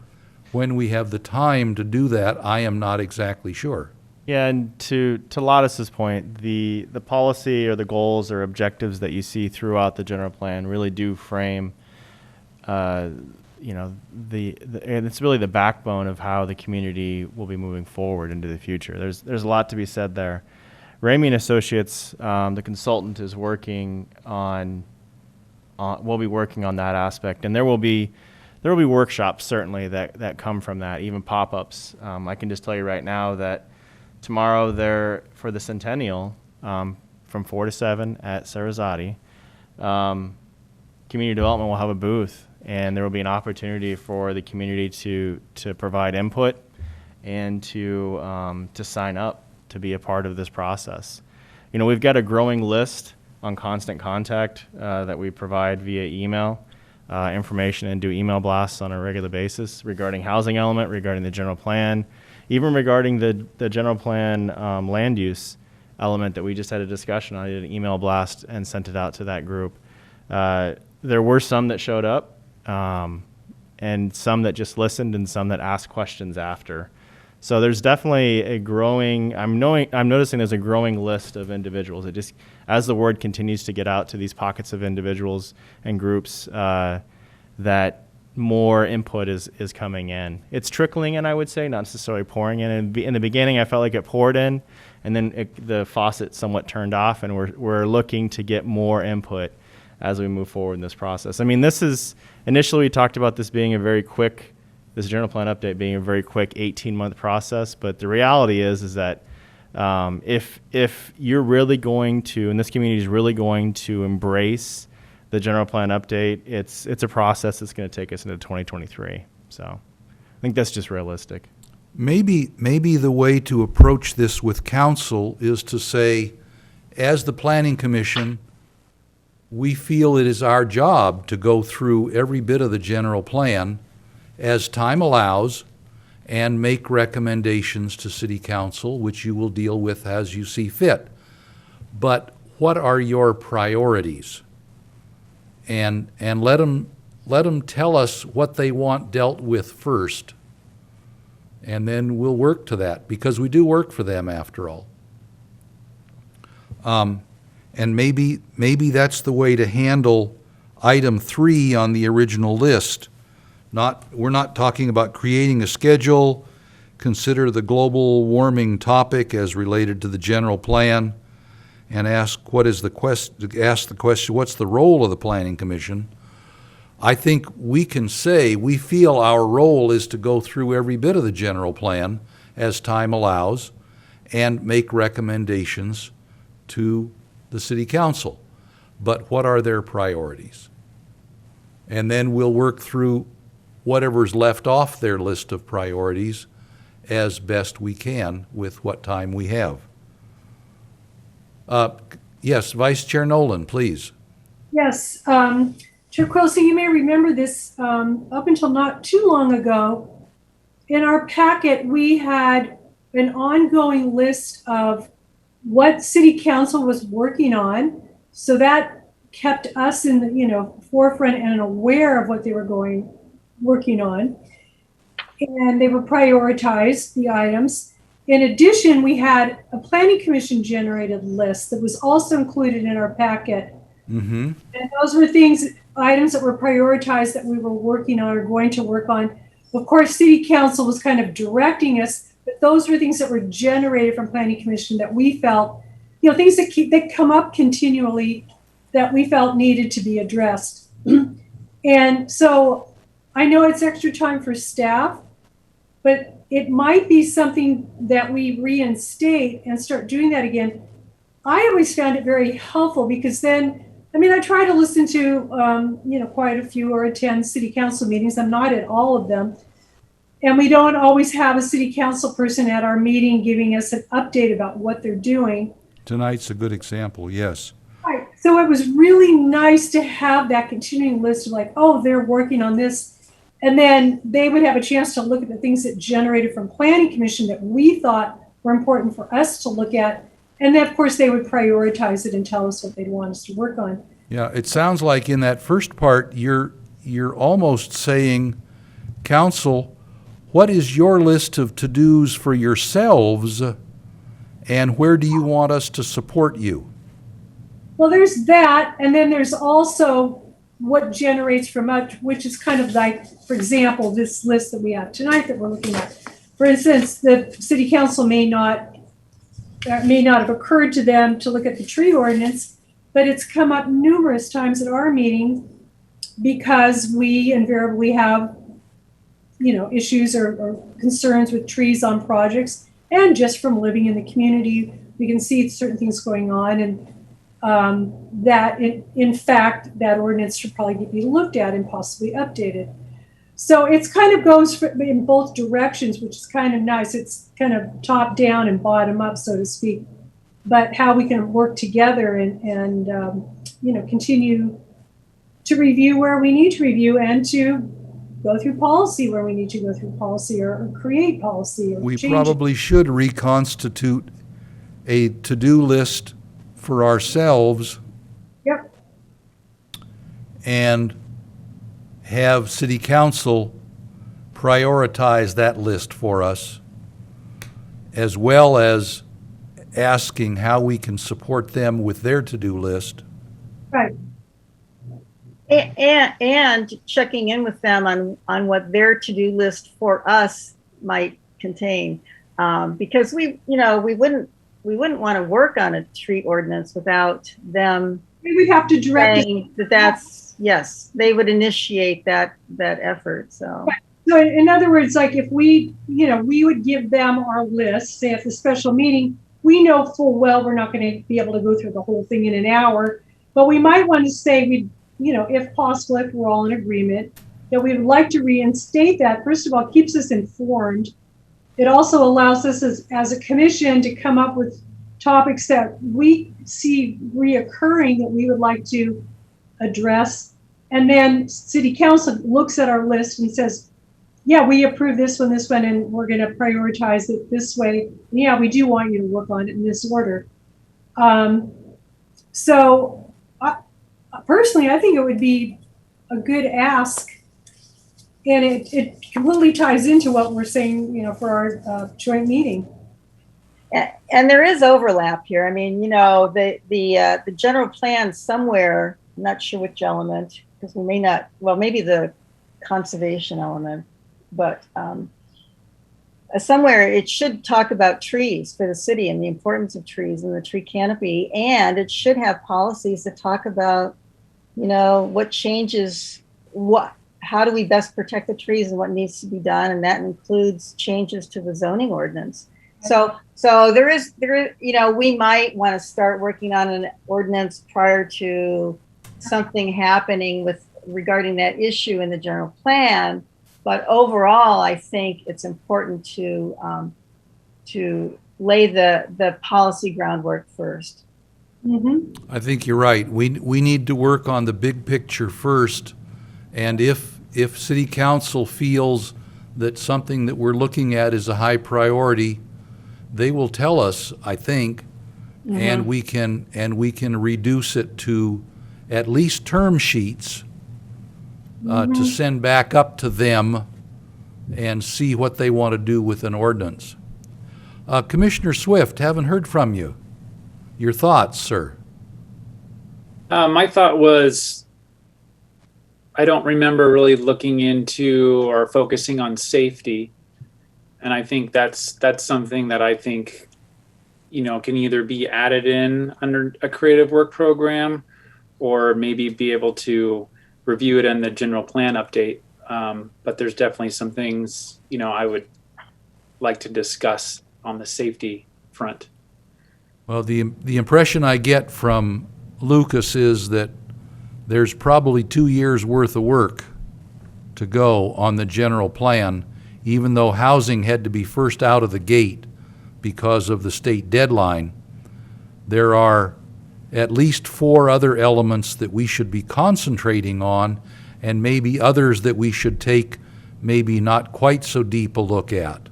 When we have the time to do that, I am not exactly sure. Yeah, and to Lottis's point, the policy or the goals or objectives that you see throughout the general plan really do frame, and it's really the backbone of how the community will be moving forward into the future. There's a lot to be said there. Ramey and Associates, the consultant, is working on. We'll be working on that aspect, and there will be workshops certainly that come from that, even pop-ups. I can just tell you right now that tomorrow there for the centennial, from 4 to 7 at Sarasate, community development will have a booth, and there will be an opportunity for the community to provide input and to sign up to be a part of this process. We've got a growing list on Constant Contact that we provide via email information and do email blasts on a regular basis regarding housing element, regarding the general plan, even regarding the general plan land use element that we just had a discussion on. I did an email blast and sent it out to that group. There were some that showed up, and some that just listened, and some that asked questions after. So there's definitely a growing. I'm noticing there's a growing list of individuals. It just, as the word continues to get out to these pockets of individuals and groups that more input is coming in. It's trickling in, I would say, not necessarily pouring in. In the beginning, I felt like it poured in, and then the faucet somewhat turned off, and we're looking to get more input as we move forward in this process. I mean, this is, initially we talked about this being a very quick, this general plan update being a very quick 18-month process, but the reality is that if you're really going to, and this community is really going to embrace the general plan update, it's a process that's going to take us into 2023. So I think that's just realistic. Maybe the way to approach this with council is to say, as the Planning Commission, we feel it is our job to go through every bit of the general plan as time allows and make recommendations to City Council, which you will deal with as you see fit. But what are your priorities? And let them tell us what they want dealt with first, and then we'll work to that, because we do work for them after all. And maybe that's the way to handle item 3 on the original list. We're not talking about creating a schedule, consider the global warming topic as related to the general plan, and ask the question, what's the role of the Planning Commission? I think we can say we feel our role is to go through every bit of the general plan as time allows and make recommendations to the City Council. But what are their priorities? And then we'll work through whatever's left off their list of priorities as best we can with what time we have. Yes, Vice Chair Nolan, please. Yes, Chair Quilisi, you may remember this, up until not too long ago, in our packet, we had an ongoing list of what City Council was working on. So that kept us in the forefront and aware of what they were working on. And they were prioritized, the items. In addition, we had a Planning Commission generated list that was also included in our packet. Mm-hmm. And those were items that were prioritized that we were working on or going to work on. Of course, City Council was kind of directing us, but those were things that were generated from Planning Commission that we felt, things that come up continually that we felt needed to be addressed. And so I know it's extra time for staff, but it might be something that we reinstate and start doing that again. I always found it very helpful because then, I try to listen to, quite a few or attend City Council meetings. I'm not at all of them. And we don't always have a City Council person at our meeting giving us an update about what they're doing. Tonight's a good example, yes. Right. So it was really nice to have that continuing list of like, oh, they're working on this. And then they would have a chance to look at the things that generated from Planning Commission that we thought were important for us to look at. And then, of course, they would prioritize it and tell us what they'd want us to work on. Yeah, it sounds like in that first part, you're almost saying, Council, what is your list of to-dos for yourselves, and where do you want us to support you? Well, there's that, and then there's also what generates from us, which is kind of like, for example, this list that we have tonight that we're looking at. For instance, the City Council may not have occurred to them to look at the tree ordinance, but it's come up numerous times at our meeting because we invariably have, issues or concerns with trees on projects. And just from living in the community, we can see certain things going on, and that in fact, that ordinance should probably be looked at and possibly updated. So it's kind of goes in both directions, which is kind of nice. It's kind of top down and bottom up, so to speak, but how we can work together and continue to review where we need to review and to go through policy where we need to go through policy or create policy. Or We change. probably should reconstitute a to-do list for ourselves. Yep. And have City Council prioritize that list for us, as well as asking how we can support them with their to-do list. Right. And checking in with them on what their to-do list for us might contain. Because we wouldn't want to work on a tree ordinance without them We would have to direct it. saying that's, yes, they would initiate that effort, so. So in other words, like if we would give them our list, say at the special meeting, we know full well we're not going to be able to go through the whole thing in an hour, but we might want to say if possible, if we're all in agreement, that we would like to reinstate that. First of all, it keeps us informed. It also allows us as a commission to come up with topics that we see reoccurring that we would like to address. And then city council looks at our list and says, yeah, we approve this one, and we're going to prioritize it this way. And yeah, we do want you to work on it in this order. So personally, I think it would be a good ask. And it completely ties into what we're saying, for our joint meeting. And there is overlap here. I mean, the general plan somewhere, I'm not sure which element, because we may not, well, maybe the conservation element, but somewhere it should talk about trees for the city and the importance of trees and the tree canopy. And it should have policies that talk about, what changes, how do we best protect the trees and what needs to be done. And that includes changes to the zoning ordinance. So there is, we might want to start working on an ordinance prior to something happening regarding that issue in the general plan. But overall, I think it's important to lay the policy groundwork first. Mm-hmm. I think you're right. We need to work on the big picture first, and if city council feels that something that we're looking at is a high priority, they will tell us, I think, and we can reduce it to at least term sheets to send back up to them and see what they want to do with an ordinance. Commissioner Swift, haven't heard from you. Your thoughts, sir? My thought was, I don't remember really looking into or focusing on safety. And I think that's something that I think, can either be added in under a creative work program or maybe be able to review it in the general plan update. But there's definitely some things, I would like to discuss on the safety front. Well, the impression I get from Lucas is that there's probably 2 years' worth of work to go on the general plan, even though housing had to be first out of the gate because of the state deadline. There are at least 4 other elements that we should be concentrating on, and maybe others that we should take maybe not quite so deep a look at.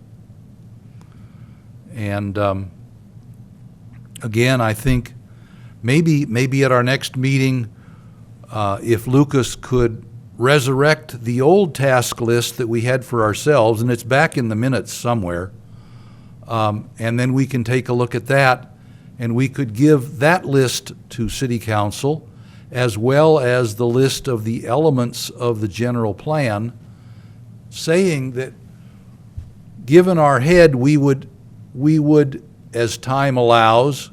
And again, I think maybe at our next meeting, if Lucas could resurrect the old task list that we had for ourselves, and it's back in the minutes somewhere, and then we can take a look at that, and we could give that list to City Council, as well as the list of the elements of the general plan, saying that given our head, we would, as time allows,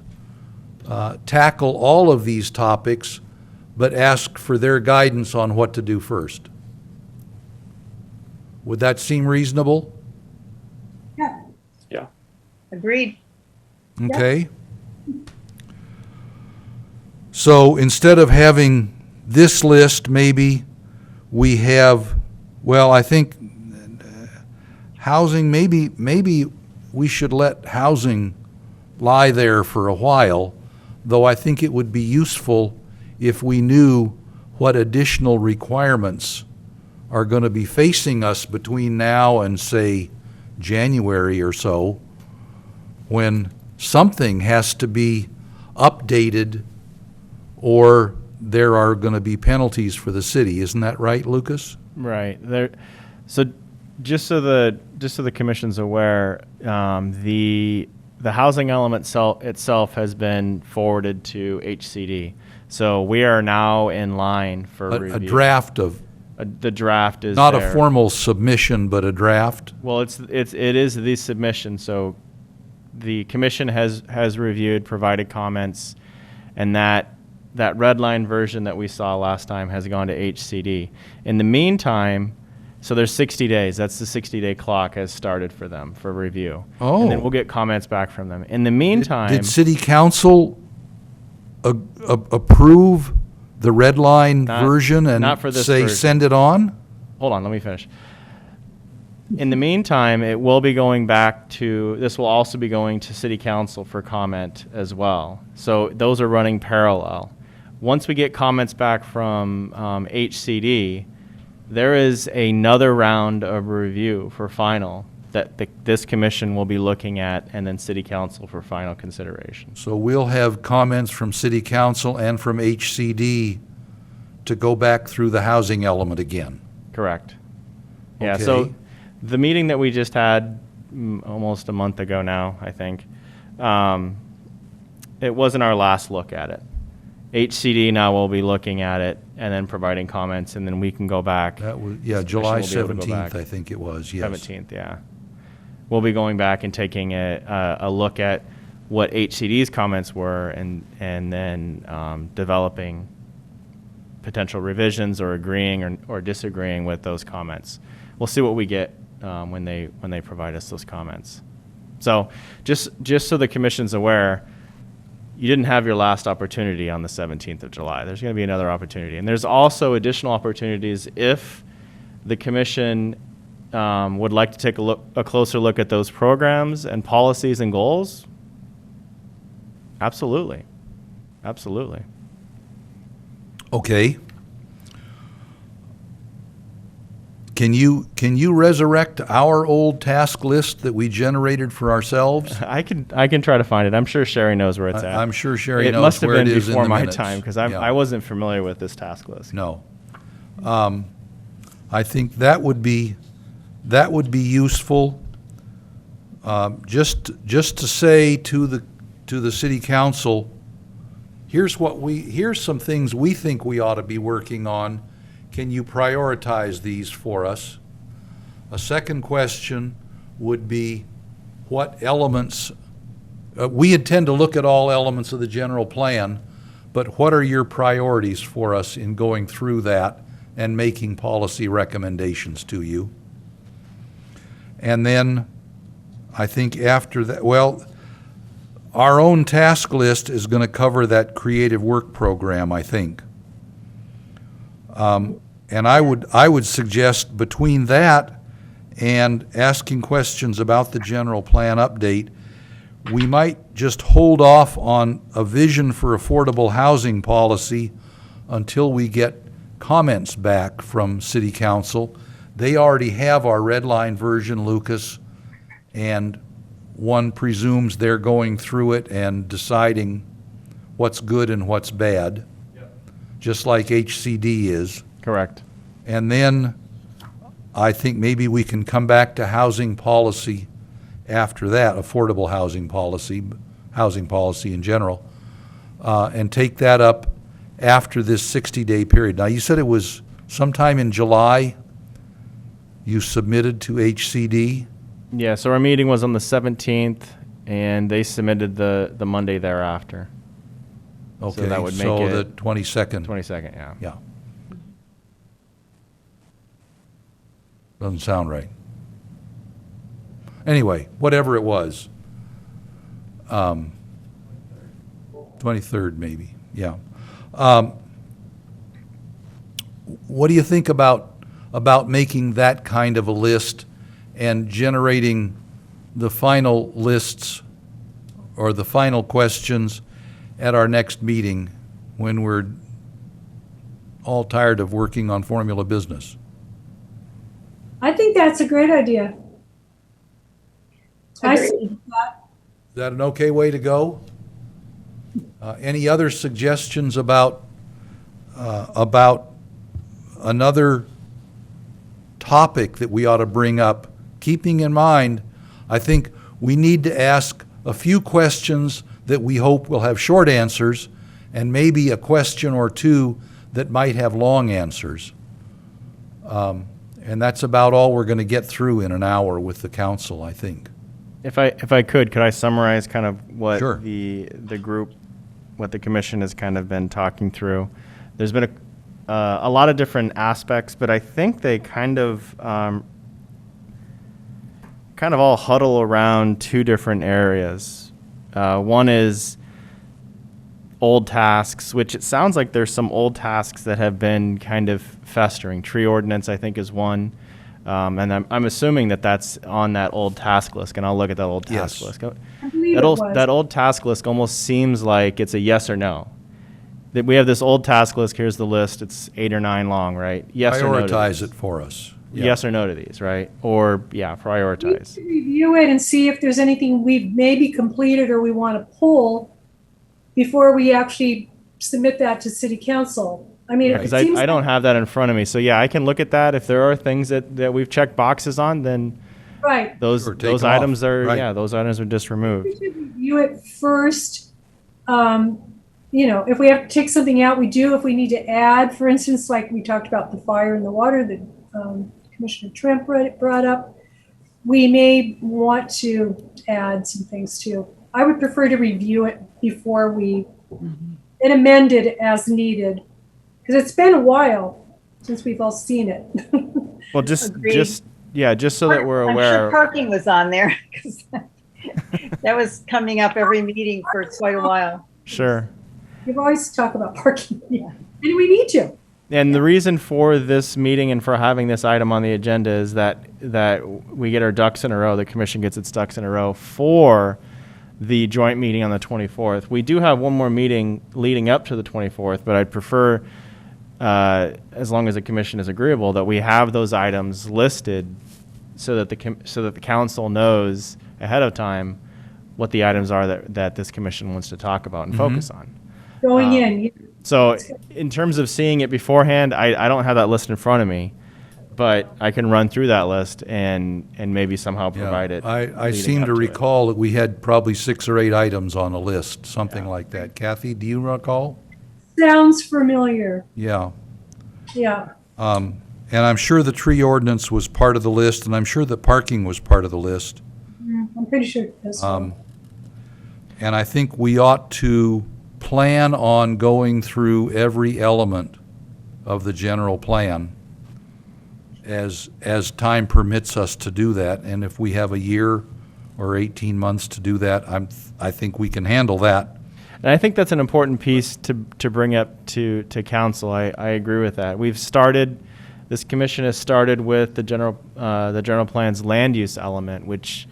tackle all of these topics, but ask for their guidance on what to do first. Would that seem reasonable? Yeah. Yeah. Agreed. Okay. So instead of having this list, maybe we have, well, I think housing, maybe we should let housing lie there for a while, though I think it would be useful if we knew what additional requirements are going to be facing us between now and, say, January or so, when something has to be updated or there are going to be penalties for the city. Isn't that right, Lucas? Right. So just so the commission's aware, the housing element itself has been forwarded to HCD. So we are now in line for A review. draft of, The draft is not a there. formal submission, but a draft? Well, it is the submission. So the commission has reviewed, provided comments, and that red line version that we saw last time has gone to HCD. In the meantime, so there's 60 days. That's the 60-day clock has started for them for review. Oh. And then we'll get comments back from them. In the meantime, Did city council approve the red line Not- version not and for this say, version. send it on? hold on, let me finish. In the meantime, it will be going back to, this will also be going to city council for comment as well. So those are running parallel. Once we get comments back from HCD, there is another round of review for final that this commission will be looking at, and then city council for final consideration. So we'll have comments from city council and from HCD to go back through the housing element again. Correct. Yeah, Okay. so the meeting that we just had almost a month ago now, I think, it wasn't our last look at it. HCD now will be looking at it and then providing comments, and then we can go back. That was, yeah, This July commission will be able to go 17th, back. I think it was, yes. 17th, yeah. We'll be going back and taking a look at what HCD's comments were, and then developing potential revisions or agreeing or disagreeing with those comments. We'll see what we get when they provide us those comments. So just so the commission's aware, you didn't have your last opportunity on the 17th of July. There's going to be another opportunity. And there's also additional opportunities if the commission would like to take a closer look at those programs and policies and goals. Absolutely. Absolutely. Okay. Can you resurrect our old task list that we generated for ourselves? I can try to find it. I'm sure Sherry knows where it's at. I'm sure Sherry it knows must have where been it is in before the my minutes. time, because Yeah. I wasn't familiar with this task list. No. I think that would be useful. Just to say to the city council, here's some things we think we ought to be working on. Can you prioritize these for us? A second question would be, what elements, we intend to look at all elements of the general plan, but what are your priorities for us in going through that and making policy recommendations to you? And then I think after that, well, our own task list is going to cover that creative work program, I think. And I would suggest between that and asking questions about the general plan update, we might just hold off on a vision for affordable housing policy until we get comments back from city council. They already have our red line version, Lucas, and one presumes they're going through it and deciding what's good and what's bad, just like HCD is. Correct. And then I think maybe we can come back to housing policy after that, affordable housing policy in general, and take that up after this 60-day period. Now, you said it was sometime in July you submitted to HCD? Yeah, so our meeting was on the 17th, and they submitted the Monday thereafter. Okay, that would make so it the 22nd. 22nd, yeah. Yeah. Doesn't sound right. Anyway, whatever it was. 23rd maybe, yeah. What do you think about making that kind of a list and generating the final lists or the final questions at our next meeting when we're all tired of working on formula business? I think that's a great idea. I Agreed. see that. Is that an okay way to go? Any other suggestions about another topic that we ought to bring up? Keeping in mind, I think we need to ask a few questions that we hope will have short answers and maybe a question or two that might have long answers. And that's about all we're going to get through in an hour with the council, I think. If I could I summarize kind of what Sure. the group, what the commission has kind of been talking through? There's been a lot of different aspects, but I think they kind of all huddle around two different areas. One is old tasks, which it sounds like there's some old tasks that have been kind of festering. Tree ordinance, I think, is one. And I'm assuming that that's on that old task list, and I'll look at that old task Yes. list. I believe it was. That old task list almost seems like it's a yes or no. That we have this old task list, here's the list, it's 8 or 9 long, right? Yes or no to Prioritize these. it for us. Yeah. Yes or no to these, right? Or, yeah, We prioritize. need to review it and see if there's anything we've maybe completed or we want to pull before we actually submit that to city council. I mean, it Because seems I don't like- have that in front of me. So, yeah, I can look at that. If there are things that we've checked boxes on, then Right. those Sure, take those them off. items are, Right. yeah, those items are just removed. We should review it first. If we have to take something out, we do. If we need to add, for instance, like we talked about the fire and the water that Commissioner Trent brought up, we may want to add some things too. I would prefer to review it before we and amend it as needed, because it's been a while since we've all seen it. Well, just Agreed. just so that we're I'm aware. sure parking was on there, 'cause that was coming up every meeting for quite a while. Sure. We've always talked about parking, and we need to. And the reason for this meeting and for having this item on the agenda is that we get our ducks in a row, the commission gets its ducks in a row for the joint meeting on the 24th. We do have one more meeting leading up to the 24th, but I'd prefer, as long as the commission is agreeable, that we have those items listed so that the council knows ahead of time what the items are that this commission wants to talk about and focus on. Going in, So in terms of seeing it beforehand, I don't have that list in front of me, but I can run through that list and maybe somehow Yeah. provide it. I leading seem up to it. recall that we had probably 6 or 8 items on the list, something like that. Kathy, do you recall? sounds familiar. Yeah. Yeah. And I'm sure the tree ordinance was part of the list, and I'm sure that parking was part of the list. I'm pretty sure it is. And I think we ought to plan on going through every element of the general plan as time permits us to do that. And if we have a year or 18 months to do that, I think we can handle that. And I think that's an important piece to bring up to council. I agree with that. This commission has started with the general plan's land use element, which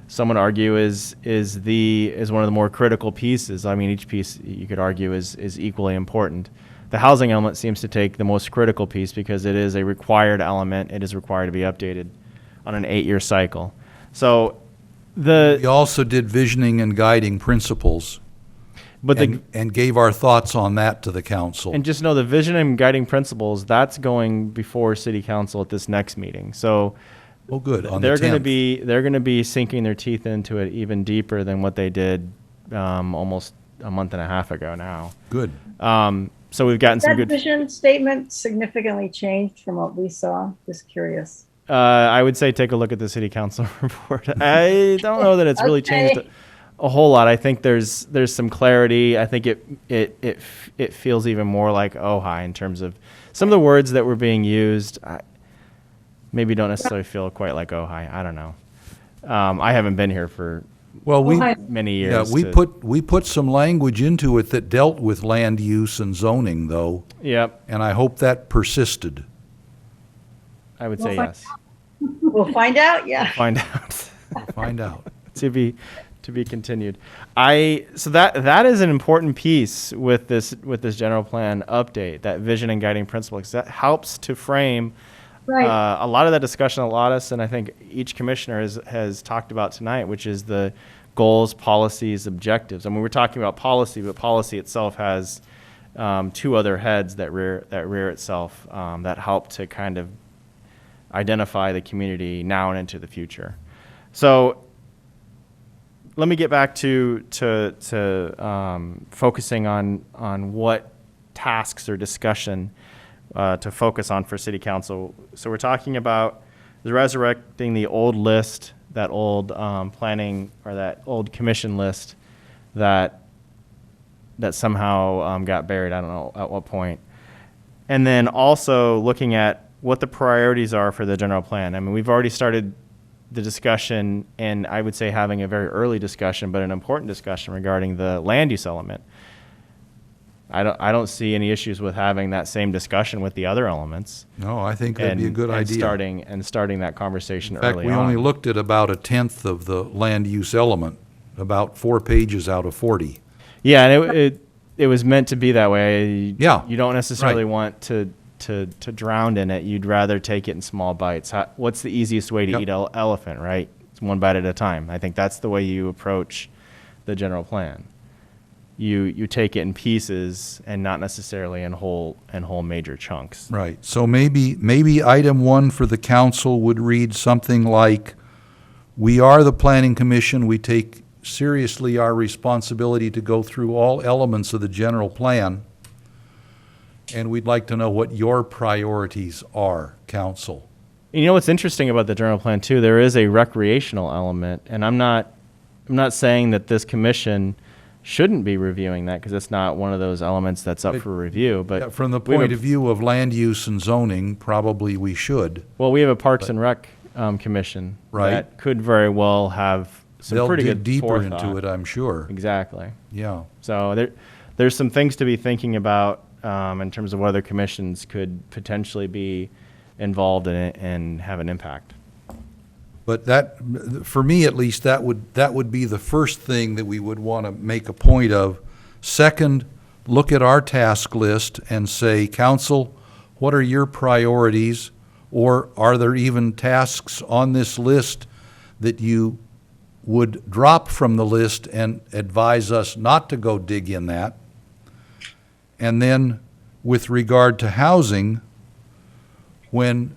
some would argue is one of the more critical pieces. I mean, each piece you could argue is equally important. The housing element seems to take the most critical piece because it is a required element. It is required to be updated on an 8-year cycle. So We also did visioning and guiding principles and gave our thoughts on that to the council. And just know the vision and guiding principles, that's going before city council at this next meeting. So Oh, good, on the they're going to 10th. they're going to be sinking their teeth into it even deeper than what they did almost a month and a half ago now. Good. So we've gotten some That good. vision statement significantly changed from what we saw. Just curious. I would say take a look at the city council report. I don't know that it's really changed Okay. a whole lot. I think there's some clarity. I think it feels even more like Ojai in terms of some of the words that were being used. Maybe don't necessarily feel quite like Ojai. I don't know. I haven't been here for Well, we, Well, many yeah, years. we put some language into it that dealt with land use and zoning, though, Yep, and I hope that persisted. I would We'll say find yes. We'll find out. Yeah. Find out. Find out. to be continued. So that is an important piece with this general plan update, that vision and guiding principle, 'cause that helps to frame Right. a lot of that discussion that Lotus and I think each commissioner has talked about tonight, which is the goals, policies, objectives. I mean, we're talking about policy, but policy itself has 2 other heads that rear itself that help to kind of identify the community now and into the future. So let me get back to focusing on what tasks or discussion to focus on for city council. So we're talking about resurrecting the old list, that old planning or that old commission list that somehow got buried. I don't know at what point. And then also looking at what the priorities are for the general plan. I mean, we've already started the discussion, and I would say having a very early discussion, but an important discussion regarding the land use element. I don't see any issues with having that same discussion with the other elements. No, I think that'd be a good idea. Starting that conversation In fact, early we on. only looked at about a tenth of the land use element, about 4 pages out of 40. Yeah, and it was meant to be that way. Yeah, You don't necessarily right. want to drown in it. You'd rather take it in small bites. What's the easiest way to Yep. eat an elephant, right? It's one bite at a time. I think that's the way you approach the general plan. You take it in pieces and not necessarily in whole major chunks. Right. So maybe item 1 for the council would read something like, we are the planning commission. We take seriously our responsibility to go through all elements of the general plan. And we'd like to know what your priorities are, council. And you know what's interesting about the general plan too? There is a recreational element, and I'm not saying that this commission shouldn't be reviewing that because it's not one of those elements that's up for review. But Yeah, from the we have point a- of view of land use and zoning, probably we should. Well, we have a Parks and Rec commission Right. that could very well have some They'll pretty dig good deeper forethought. into it, I'm sure. Exactly. Yeah. So there's some things to be thinking about in terms of whether commissions could potentially be involved in it and have an impact. But that, for me at least, that would be the first thing that we would want to make a point of. Second, look at our task list and say, council, what are your priorities? Or are there even tasks on this list that you would drop from the list and advise us not to go dig in that? And then with regard to housing, when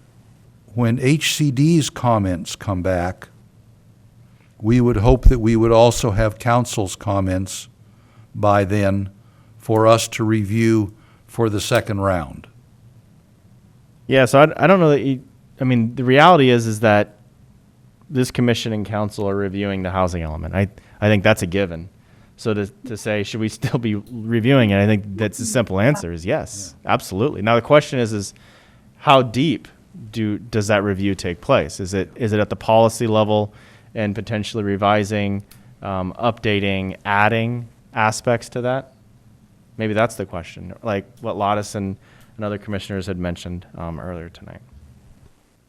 HCD's comments come back, we would hope that we would also have council's comments by then for us to review for the second round. Yeah, so I don't know that I mean, the reality is that this commission and council are reviewing the housing element. I think that's a given. So to say, should we still be reviewing it? I think that's a simple answer is yes, absolutely. Now the question is how deep does that review take place? Is it at the policy level and potentially revising, updating, adding aspects to that? Maybe that's the question, like what Lottis and other commissioners had mentioned earlier tonight.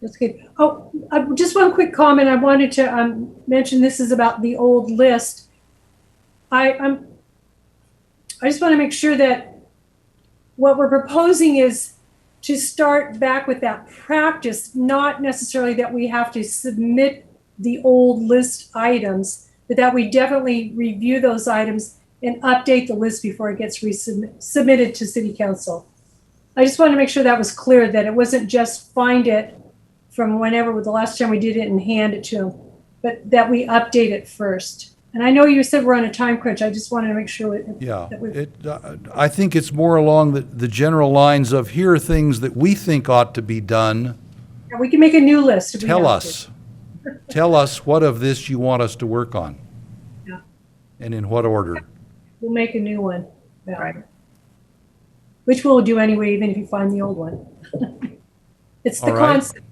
That's good. Oh, just one quick comment. I wanted to mention this is about the old list. I just want to make sure that what we're proposing is to start back with that practice, not necessarily that we have to submit the old list items, but that we definitely review those items and update the list before it gets submitted to City Council. I just want to make sure that was clear, that it wasn't just find it from whenever the last time we did it and hand it to them, but that we update it first. And I know you said we're on a time crunch. I just wanted to make sure I think it's more along the general lines of here are things that we think ought to be done. we can make a new list. If we Tell have to. us. Tell us what of this you want us to work on. Yeah. And in what order. We'll make a new one. Yeah. Right. Which we'll do anyway, even if you find the old one. It's the All right. concept.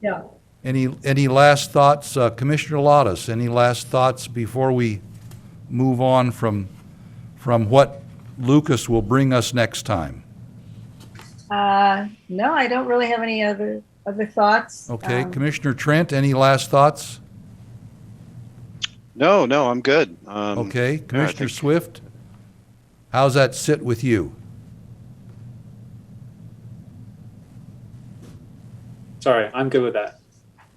Yeah. Any last thoughts? Commissioner Lottis, any last thoughts before we move on from what Lucas will bring us next time? No, I don't really have any other thoughts. Okay, Commissioner Trent, any last thoughts? No, I'm good. Okay, I Commissioner think- Swift, how's that sit with you? Sorry, I'm good with that.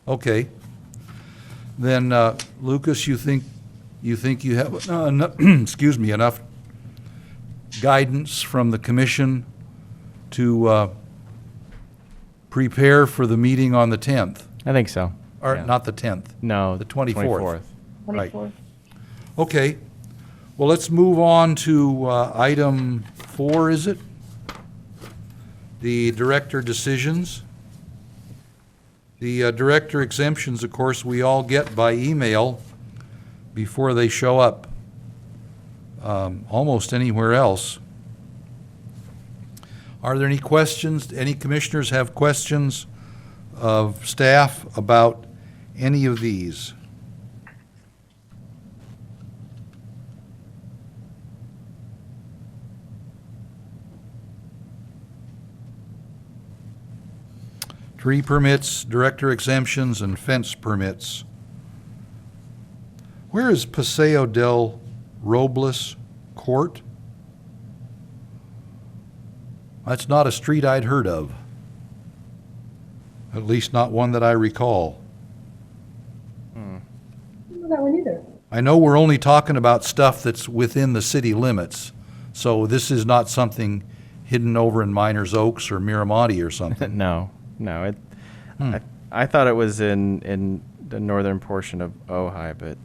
Okay. Then, Lucas, you think you have, excuse me, enough guidance from the commission to prepare for the meeting on the 10th? I think so. Or Yeah. not the 10th, No, the 24th. Right. 24th. Okay, well, let's move on to item 4, is it? The director decisions. The director exemptions, of course, we all get by email before they show up almost anywhere else. Are there any questions? Any commissioners have questions of staff about any of these? Tree permits, director exemptions, and fence permits. Where is Paseo del Robles Court? That's not a street I'd heard of. At least not one that I recall. I don't know that one either. I know we're only talking about stuff that's within the city limits, so this is not something hidden over in Miners Oaks or Miramonte or something. No. I thought it was in the northern portion of Ojai, but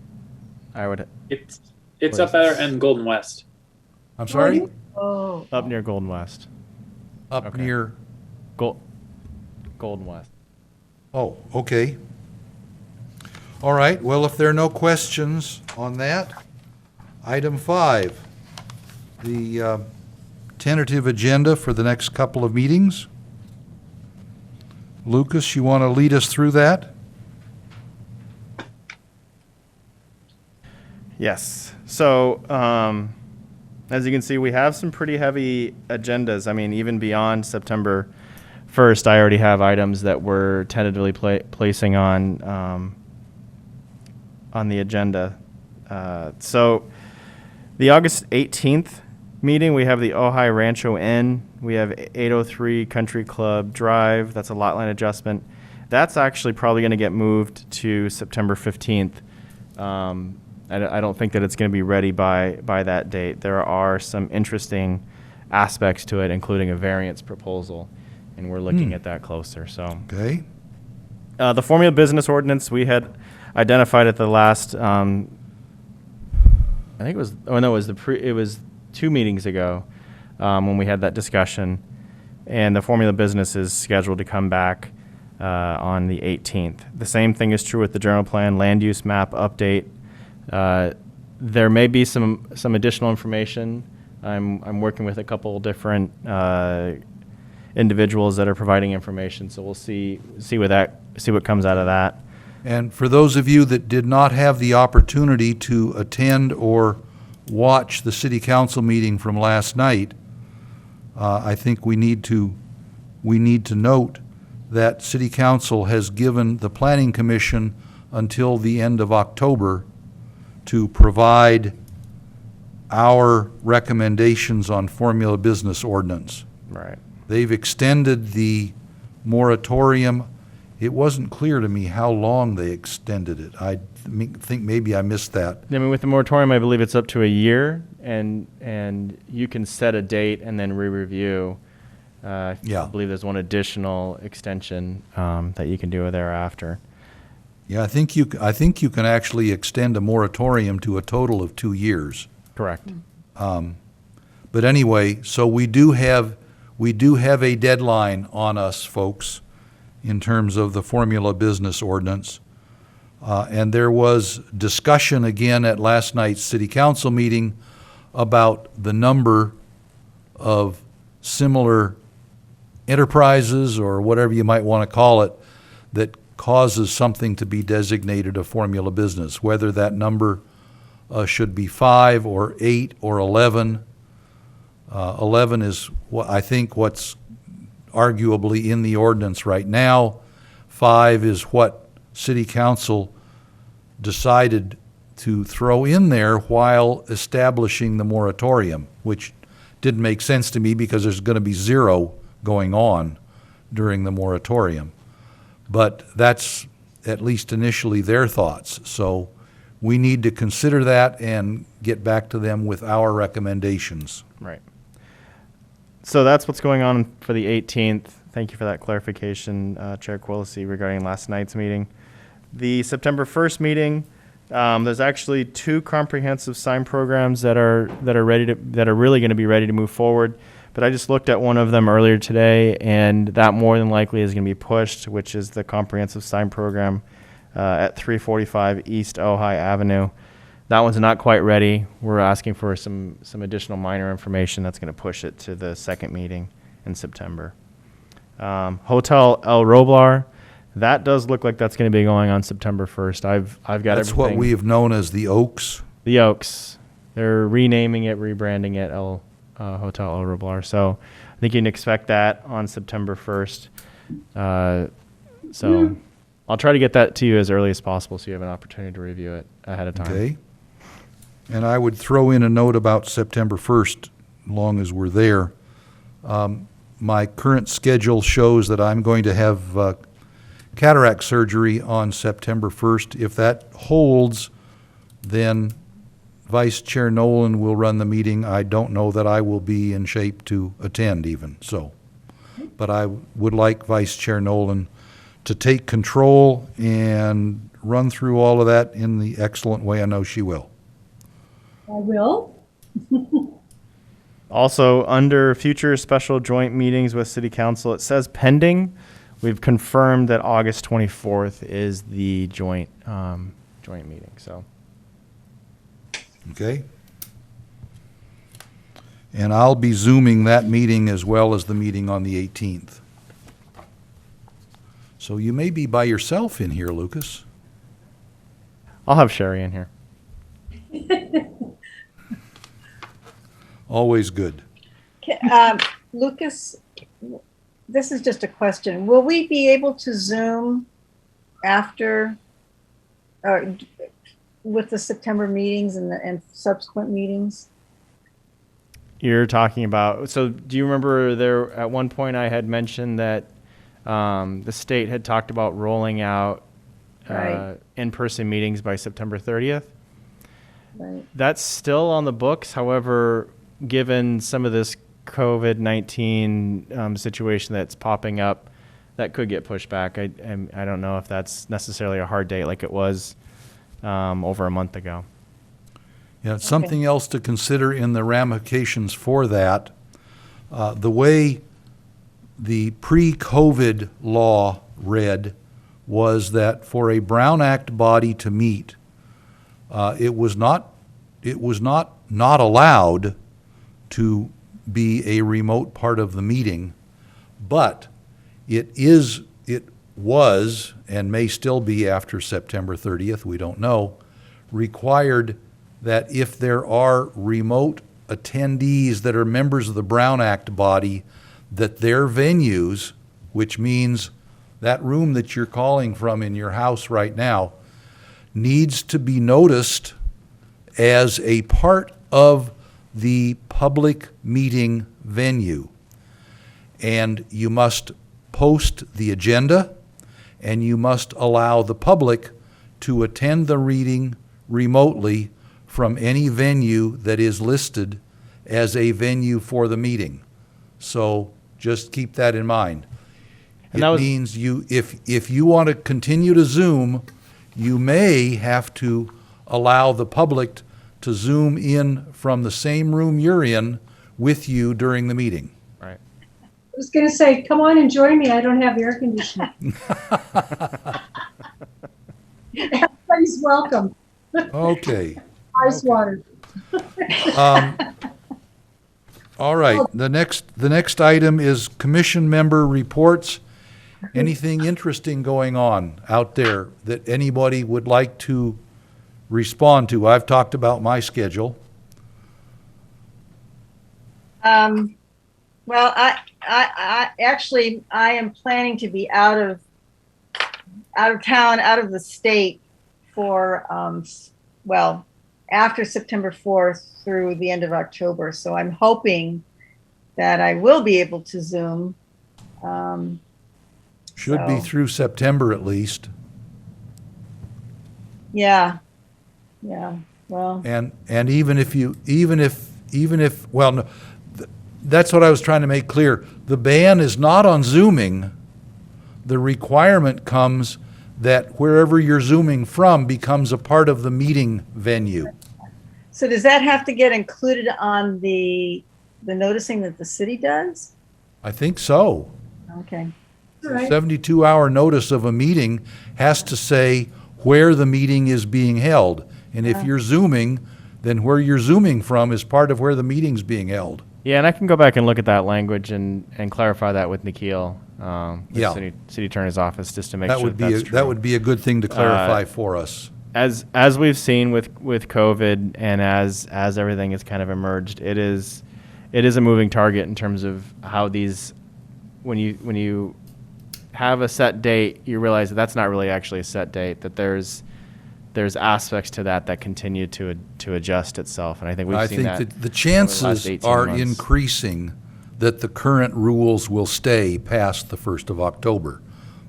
I would It's up there in Golden West. I'm sorry? Oh. up near Golden West. Up Okay. near, Golden West. oh, okay. All right, well, if there are no questions on that, item 5, the tentative agenda for the next couple of meetings. Lucas, you want to lead us through that? Yes. So, as you can see, we have some pretty heavy agendas. I mean, even beyond September 1st, I already have items that we're tentatively placing on the agenda. So, the August 18th meeting, we have the Ojai Rancho Inn. We have 803 Country Club Drive. That's a lot line adjustment. That's actually probably going to get moved to September 15th. I don't think that it's going to be ready by that date. There are some interesting aspects to it, including a variance proposal, and we're looking at that closer. So, Okay, the formula business ordinance we had identified at the last. I think it was. Oh no, it was 2 meetings ago when we had that discussion, and the formula business is scheduled to come back on the 18th. The same thing is true with the general plan land use map update. There may be some additional information. I'm working with a couple different individuals that are providing information, so we'll see what comes out of that. and for those of you that did not have the opportunity to attend or watch the city council meeting from last night, I think we need to note that city council has given the planning commission until the end of October to provide our recommendations on formula business ordinance. Right. They've extended the moratorium. It wasn't clear to me how long they extended it. I think maybe I missed that. I mean, with the moratorium, I believe it's up to a year, and you can set a date and then re-review. Yeah. I believe there's one additional extension that you can do thereafter. Yeah, I think you can actually extend a moratorium to a total of 2 years. Correct. But anyway, so we do have a deadline on us, folks, in terms of the formula business ordinance. And there was discussion again at last night's city council meeting about the number of similar enterprises, or whatever you might want to call it, that causes something to be designated a formula business, whether that number should be 5 or 8 or 11. 11 is I think what's arguably in the ordinance right now. 5 is what city council decided to throw in there while establishing the moratorium, which didn't make sense to me because there's going to be 0 going on during the moratorium. But that's at least initially their thoughts. So we need to consider that and get back to them with our recommendations. Right. So that's what's going on for the 18th. Thank you for that clarification, Chair Quillisi, regarding last night's meeting. The September 1st meeting, There's actually 2 comprehensive sign programs that are really going to be ready to move forward. But I just looked at one of them earlier today, and that more than likely is going to be pushed, which is the comprehensive sign program at 345 East Ojai Avenue. That one's not quite ready. We're asking for some additional minor information that's going to push it to the second meeting in September. Hotel El Roblar, that does look like that's going to be going on September 1st. I've got That's everything. what we have known as the Oaks. The Oaks. They're renaming it, rebranding it Hotel El Roblar. So I think you can expect that on September 1st. So I'll try to get that to you as early as possible so you have an opportunity to review it ahead of time. Okay. And I would throw in a note about September 1st, long as we're there. My current schedule shows that I'm going to have cataract surgery on September 1st. If that holds, then Vice Chair Nolan will run the meeting. I don't know that I will be in shape to attend even, so. But I would like Vice Chair Nolan to take control and run through all of that in the excellent way I know she will. I will. Also, under future special joint meetings with City Council, it says pending. We've confirmed that August 24th is the joint meeting. So, Okay? And I'll be Zooming that meeting as well as the meeting on the 18th. So you may be by yourself in here, Lucas. I'll have Sherry in here. Always good. Lucas, this is just a question. Will we be able to Zoom after, with the September meetings and subsequent meetings? You're talking about, so do you remember there at one point I had mentioned that the state had talked about rolling out Right. in-person meetings by September 30th? Right. That's still on the books. However, given some of this COVID-19 situation that's popping up, that could get pushed back. I don't know if that's necessarily a hard date like it was over a month ago. Yeah, something else to consider in the ramifications for that. The way the pre-COVID law read was that for a Brown Act body to meet, it was not allowed to be a remote part of the meeting, but it was, and may still be after September 30th, we don't know, required that if there are remote attendees that are members of the Brown Act body, that their venues, which means that room that you're calling from in your house right now, needs to be noticed as a part of the public meeting venue. And you must post the agenda, and you must allow the public to attend the reading remotely from any venue that is listed as a venue for the meeting. So just keep that in mind. And It means if you want to continue to Zoom, you may have to allow the public to Zoom in from the same room you're in with you during the meeting. Right. I was going to say, come on and join me. I don't have air conditioning. Everybody's welcome. Okay. Ice water. All right. The next item is commission member reports. Anything interesting going on out there that anybody would like to respond to? I've talked about my schedule. Well, I actually am planning to be out of town, out of the state for after September 4th through the end of October. So I'm hoping that I will be able to Zoom. Should be through September at least. Yeah. Well. And even if well, no, that's what I was trying to make clear. The ban is not on Zooming. The requirement comes that wherever you're Zooming from becomes a part of the meeting venue. So does that have to get included on the noticing that the city does? I think so. Okay. All right. 72-hour notice of a meeting has to say where the meeting is being held. And if you're Zooming, then where you're Zooming from is part of where the meeting's being held. Yeah, and I can go back and look at that language and clarify that with Nikhil, the Yeah. city attorney's office, just to make That sure would be, that's true. that would be a good thing to clarify for us. As we've seen with COVID and as everything has kind of emerged, it is a moving target in terms of how these, when you have a set date, you realize that that's not really actually a set date, that there's aspects to that continue to adjust itself, and I think we've seen that. I think that the last chances 18 are months. increasing that the current rules will stay past the 1st of October.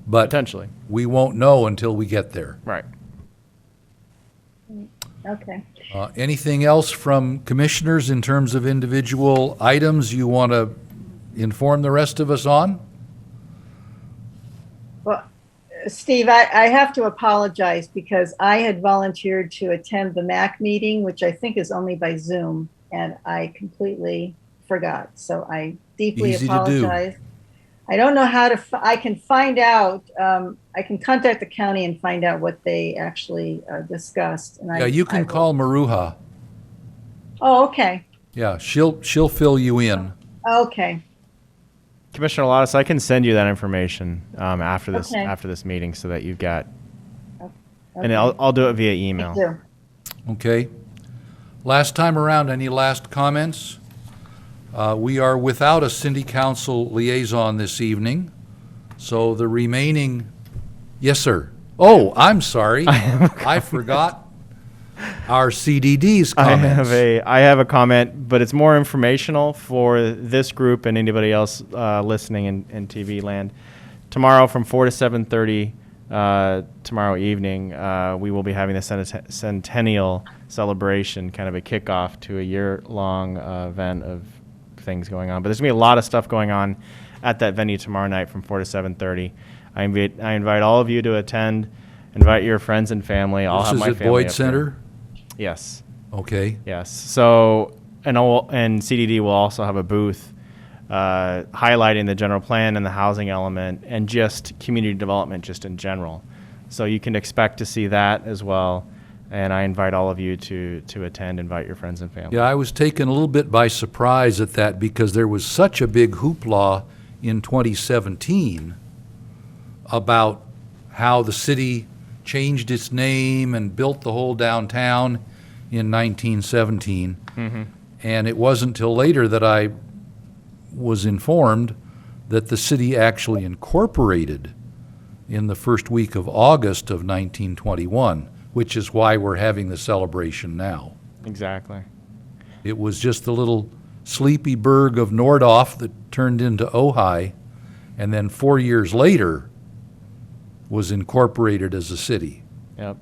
But Potentially, we won't know until we get there. right. Okay. Anything else from commissioners in terms of individual items you want to inform the rest of us on? Well, Steve, I have to apologize because I had volunteered to attend the MAC meeting, which I think is only by Zoom, and I completely forgot. So I deeply Easy to do. apologize. I don't know how to, I can find out, I can contact the county and find out what they actually discussed. And Yeah, you can call Maruha. Oh, okay. Yeah, she'll fill you in. Okay. Commissioner Lottis, I can send you that information after this Okay. meeting so that you've got, and Okay. I'll do it via email. Thank you. Okay. Last time around, any last comments? We are without a city council liaison this evening, so the remaining, yes, sir. Oh, I'm sorry. I forgot our CDD's comments. I have a comment, but it's more informational for this group and anybody else listening in TV land. Tomorrow from 4 to 7:30 tomorrow evening, we will be having the centennial celebration, kind of a kickoff to a year-long event of things going on. But there's going to be a lot of stuff going on at that venue tomorrow night from 4 to 7:30. I invite all of you to attend. Invite your friends and family. I'll have This my is at family Boyd up Center? there. Yes. Okay. Yes. So, and CDD will also have a booth highlighting the general plan and the housing element and just community development just in general. So you can expect to see that as well. And I invite all of you to attend, invite your friends and family. Yeah, I was taken a little bit by surprise at that because there was such a big hoopla in 2017 about how the city changed its name and built the whole downtown in 1917. Mm-hmm. And it wasn't till later that I was informed that the city actually incorporated in the first week of August of 1921, which is why we're having the celebration now. Exactly. It was just the little sleepy burg of Nordhoff that turned into Ojai, and then 4 years later was incorporated as a city. Yep.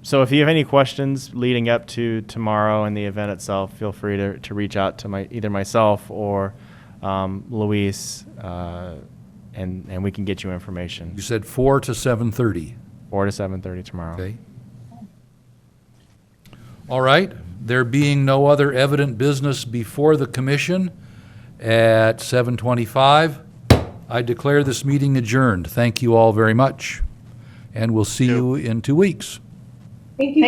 So if you have any questions leading up to tomorrow and the event itself, feel free to reach out to either myself or Luis, and we can get you information. You said 4 to 7:30. 4 to 7:30 tomorrow. Okay. All right. There being no other evident business before the commission at 7:25, I declare this meeting adjourned. Thank you all very much, and we'll see you in 2 weeks. Thank you.